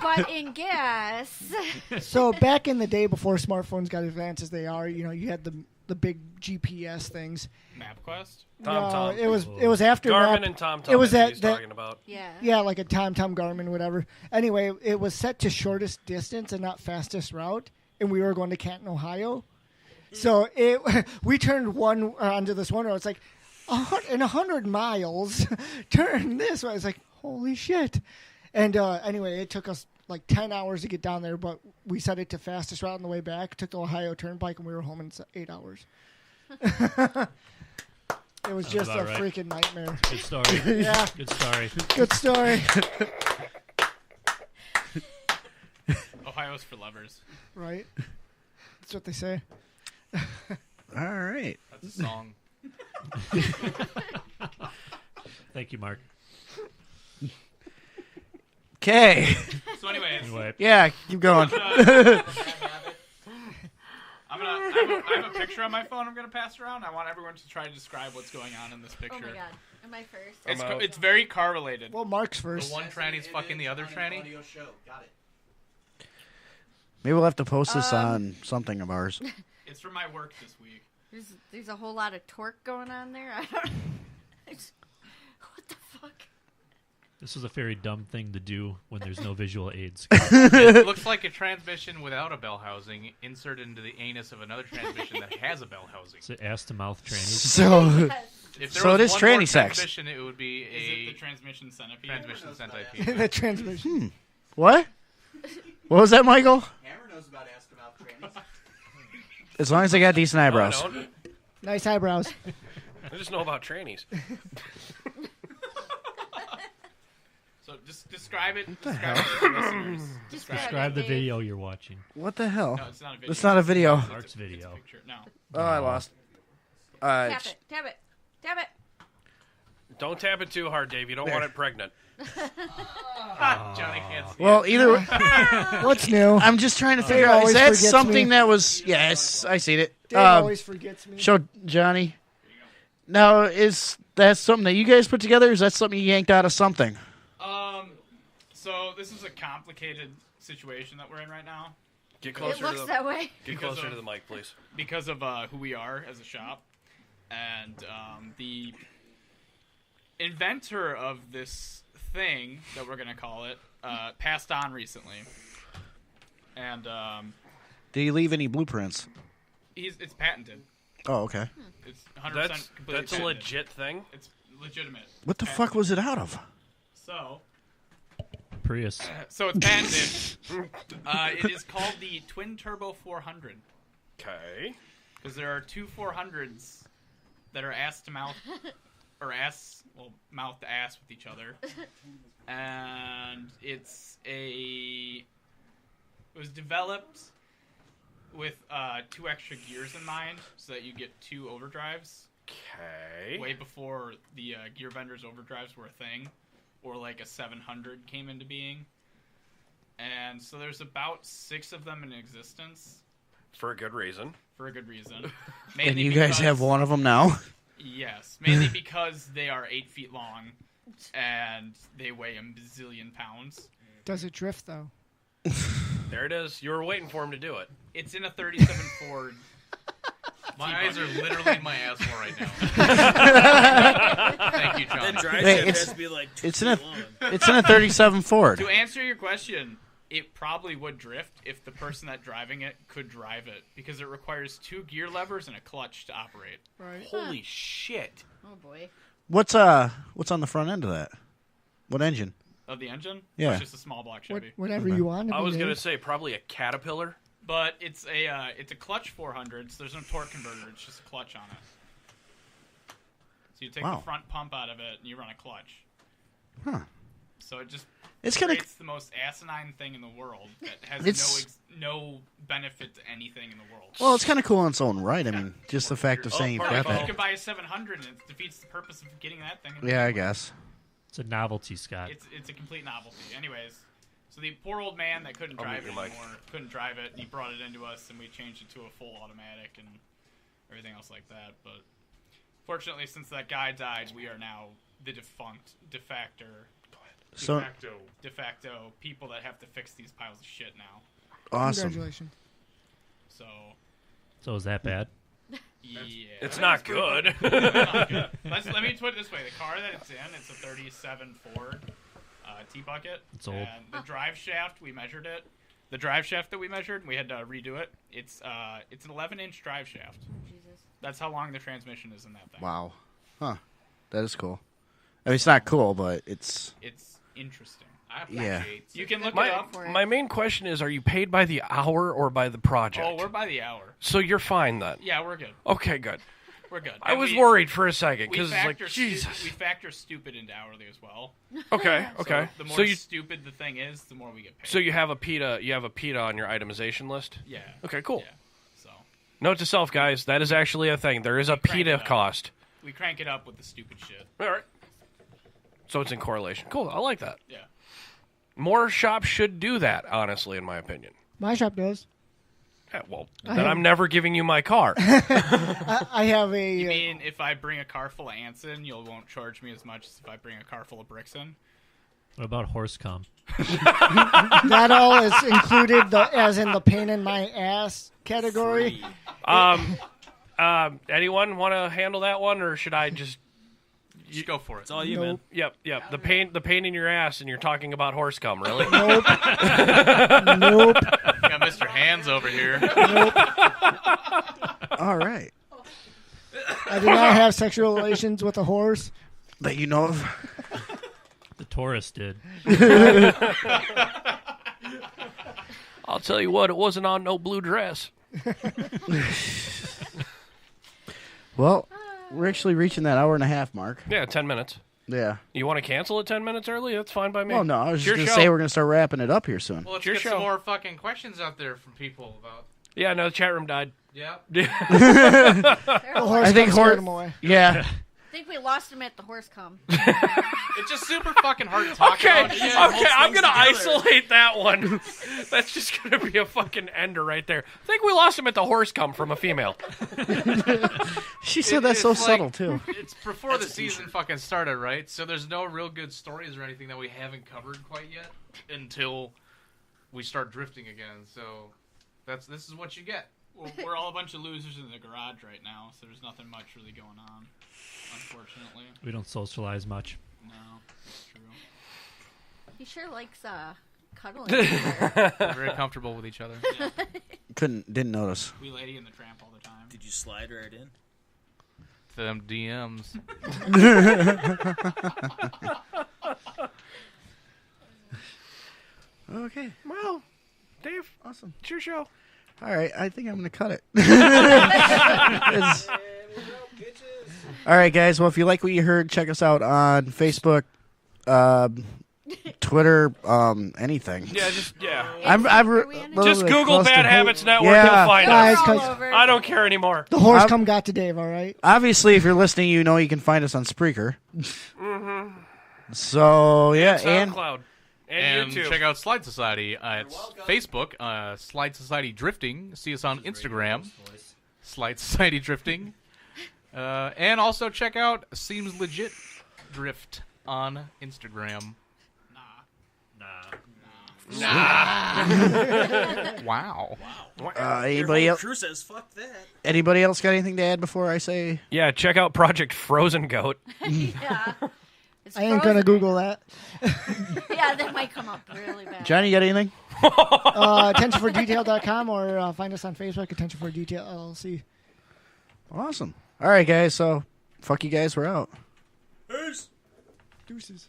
But in gas. So back in the day before smartphones got advanced as they are, you had the big GPS things. MapQuest? TomTom. It was after Garmin Map. and TomTom. It was that that he's talking about. Yeah, like a TomTom Garmin, whatever. Anyway, it was set to shortest distance and not fastest route, and we were going to Canton, Ohio. So we turned onto this one road. It's like, in 100 miles, turn this way. I was like, holy shit. And anyway, it took us like 10 hours to get down there, but we set it to fastest route on the way back. Took the Ohio Turnpike, and we were home in 8 hours. It was just a freaking nightmare. Good story. Yeah. Good story. Good story. Ohio's for lovers. Right. That's what they say. All right. That's a song. Thank you, Mark. Okay. So anyways. Yeah, keep going. I have a picture on my phone I'm going to pass around. I want everyone to try to describe what's going on in this picture. Oh my god. Am I first? It's very car related. Well, Mark's first. The one tranny's fucking the other tranny. Audio show. Got it. Maybe we'll have to post this on something of ours. It's from my work this week. There's a whole lot of torque going on there. I don't. What the fuck? This is a very dumb thing to do when there's no visual aids. It looks like a transmission without a bell housing inserted into the anus of another transmission that has a bell housing. It's an ass-to-mouth tranny. So, if there so was it is one tranny more sex. transmission, it would be Is it the transmission centipede? Transmission centipede. The transmission. What? What was that, Michael? Hammer knows about ass-to-mouth trannies. As long as I got decent eyebrows. No, I don't. Nice eyebrows. I just know about trannies. So just describe it. What the Describe hell? it to the listeners. Describe the video you're watching. What the hell? No, it's not a video. It's not a video. Mark's video. It's a picture. No. Oh, I lost. Tap it. Tap it. Tap it. Don't tap it too hard, Dave. You don't want it pregnant. Johnny can't see Well, it. either. What's new? I'm just trying to Dave figure out. Is always that forgets something me. that was? Yes, I seen it. Dave always forgets me. Show Johnny. Now, is that something that you guys put together? Or is that something you yanked out of something? So this is a complicated situation that we're in right now. Get closer It looks to the, that way. Get closer to the mic, please. Because of who we are as a shop. And the inventor of this thing that we're going to call it passed on recently. And Did he leave any blueprints? it's patented. Oh, okay. It's 100% That's completely a patented. legit thing. It's legitimate. What the fuck was it out of? So Prius. So it's patented. It is called the Twin Turbo 400. Okay. Because there are two 400s that are ass to mouth, or mouth to ass with each other. And it was developed with 2 extra gears in mind, so that you get 2 overdrives. Okay. Way before the gear vendors overdrives were a thing, or like a 700 came into being. And so there's about 6 of them in existence. For a good reason. For a good reason. And you guys have one of them now? Yes, mainly because they are 8 feet long, and they weigh a bazillion pounds. Does it drift, though? There it is. You were waiting for him to do it. It's in a 37 Ford. My eyes are literally in my asshole right now. Thank you, Johnny. That drive Wait, shaft it's- has to be like 2 It's feet in a long. it's in a 37 Ford. To answer your question, it probably would drift if the person that driving it could drive it, because it requires 2 gear levers and a clutch to operate. Right. Holy shit. Oh boy. What's on the front end of that? What engine? Of the engine? Yeah. It's just a small block Chevy. Whatever you want. I was going to say probably a Caterpillar. But it's a clutch 400, so there's no torque converter. It's just a clutch on it. So you take Wow. the front pump out of it, and you run a clutch. Huh. So it just It's kinda- creates the most asinine thing in the world that has It's- no benefit to anything in the world. Well, it's kind of cool in its own right. I mean, just the fact of saying you've got You that. could buy a 700, and it defeats the purpose of getting that thing. Yeah, I guess. It's a novelty, Scott. It's a complete novelty. Anyways, so the poor old man that couldn't I'll drive it mute your mic. anymore couldn't drive it, and he brought it into us, and we changed it to a full automatic and everything else like that. But fortunately, since that guy died, we are now the defunct de facto people that have to fix these piles of shit now. Awesome. Congratulations. So is that bad? Yeah, It's not good. It's not good. Let me put it this way: the car that it's in, it's a '37 Ford T-bucket. It's old. And the drive shaft, we measured it. The drive shaft that we measured, we had to redo it. It's an 11-inch drive shaft. Jesus. That's how long the transmission is in that thing. Wow. Huh. That is cool. I mean, it's not cool, but it's interesting. Yeah. You can look it up. My main question is, are you paid by the hour or by the project? Oh, we're by the hour. So you're fine then? Yeah, we're good. Okay, good. We're good. I was worried for a second because we Jesus. We factor stupid into hourly as well. Okay, okay. So the more So you- stupid the thing is, the more we get paid. So you have a PETA on your itemization list? Yeah. Okay, cool. So Note to self, guys, that is actually a thing. There is a PETA cost. we crank it up with the stupid shit. All right. So it's in correlation. Cool. I like that. Yeah. More shops should do that, honestly, in my opinion. My shop does. Yeah, well, I then have- I'm never giving you my car. I have a. You mean if I bring a car full of ants in, you won't charge me as much as if I bring a car full of bricks in? What about horse cum? That all is included, as in the pain in my ass category. Anyone want to handle that one, or should I just? You go for it. It's all you, man. Yep. The pain in your ass, and you're talking about horse cum, really? Nope. Nope. Got Mr. Hands over here. Nope. All right. I did not have sexual relations with a horse. That you know of? The tourist did. I'll tell you what, it wasn't on no blue dress. Well, we're actually reaching that hour and a half mark. Yeah, 10 minutes. Yeah. You want to cancel it 10 minutes early? That's fine by me. Well, no, I was It's just your going to show. say we're going to start wrapping it up here soon. Well, let's your get show. some more fucking questions out there from people about. Yeah, no, the chat room died. Yep. The horse I think cum scared horse. him away. Yeah. I think we lost him at the horse cum. It's just super fucking hard to talk Okay, about. I'm going to isolate that one. That's just going to be a fucking ender right there. I think we lost him at the horse cum from a female. She said that's so subtle, too. It's before the season fucking started, right? So there's no real good stories or anything that we haven't covered quite yet until we start drifting again. So this is what you get. Well, we're all a bunch of losers in the garage right now, so there's nothing much really going on, unfortunately. We don't socialize much. No, that's true. He sure likes cuddling. There. We're very comfortable with each other. Yeah. Didn't notice. We Lady in the Tramp all the time. Did you slide right in? Them DMs. Okay. Well, Dave, awesome. It's your show. All right, I think I'm going to cut it. It's- All right, guys. Well, if you like what you heard, check us out on Facebook, Twitter, anything. Yeah, just Just Google Bad Habits Network. You'll find Guys, us. 'cause I don't care anymore. the horse cum got to Dave, all right? Obviously, if you're listening, you know you can find us on Spreaker. Mm-hmm. So yeah, and SoundCloud. And YouTube. check out Slide Society at Facebook, Slide Society Drifting. See us on Instagram, Slide Society Drifting. And also check out Seems Legit Drift on Instagram. Wow. anybody else? Crew says fuck that. Anybody else got anything to add before I say? Yeah, check out Project Frozen Goat. Yeah. It's I ain't gonna frozen. Google that. Yeah, that might come up really bad. Johnny, you got anything? Attentionfordetail.com or find us on Facebook, Attention for Detail LLC. Awesome. All right, guys. So fuck you guys. We're out. Peace. Deuces.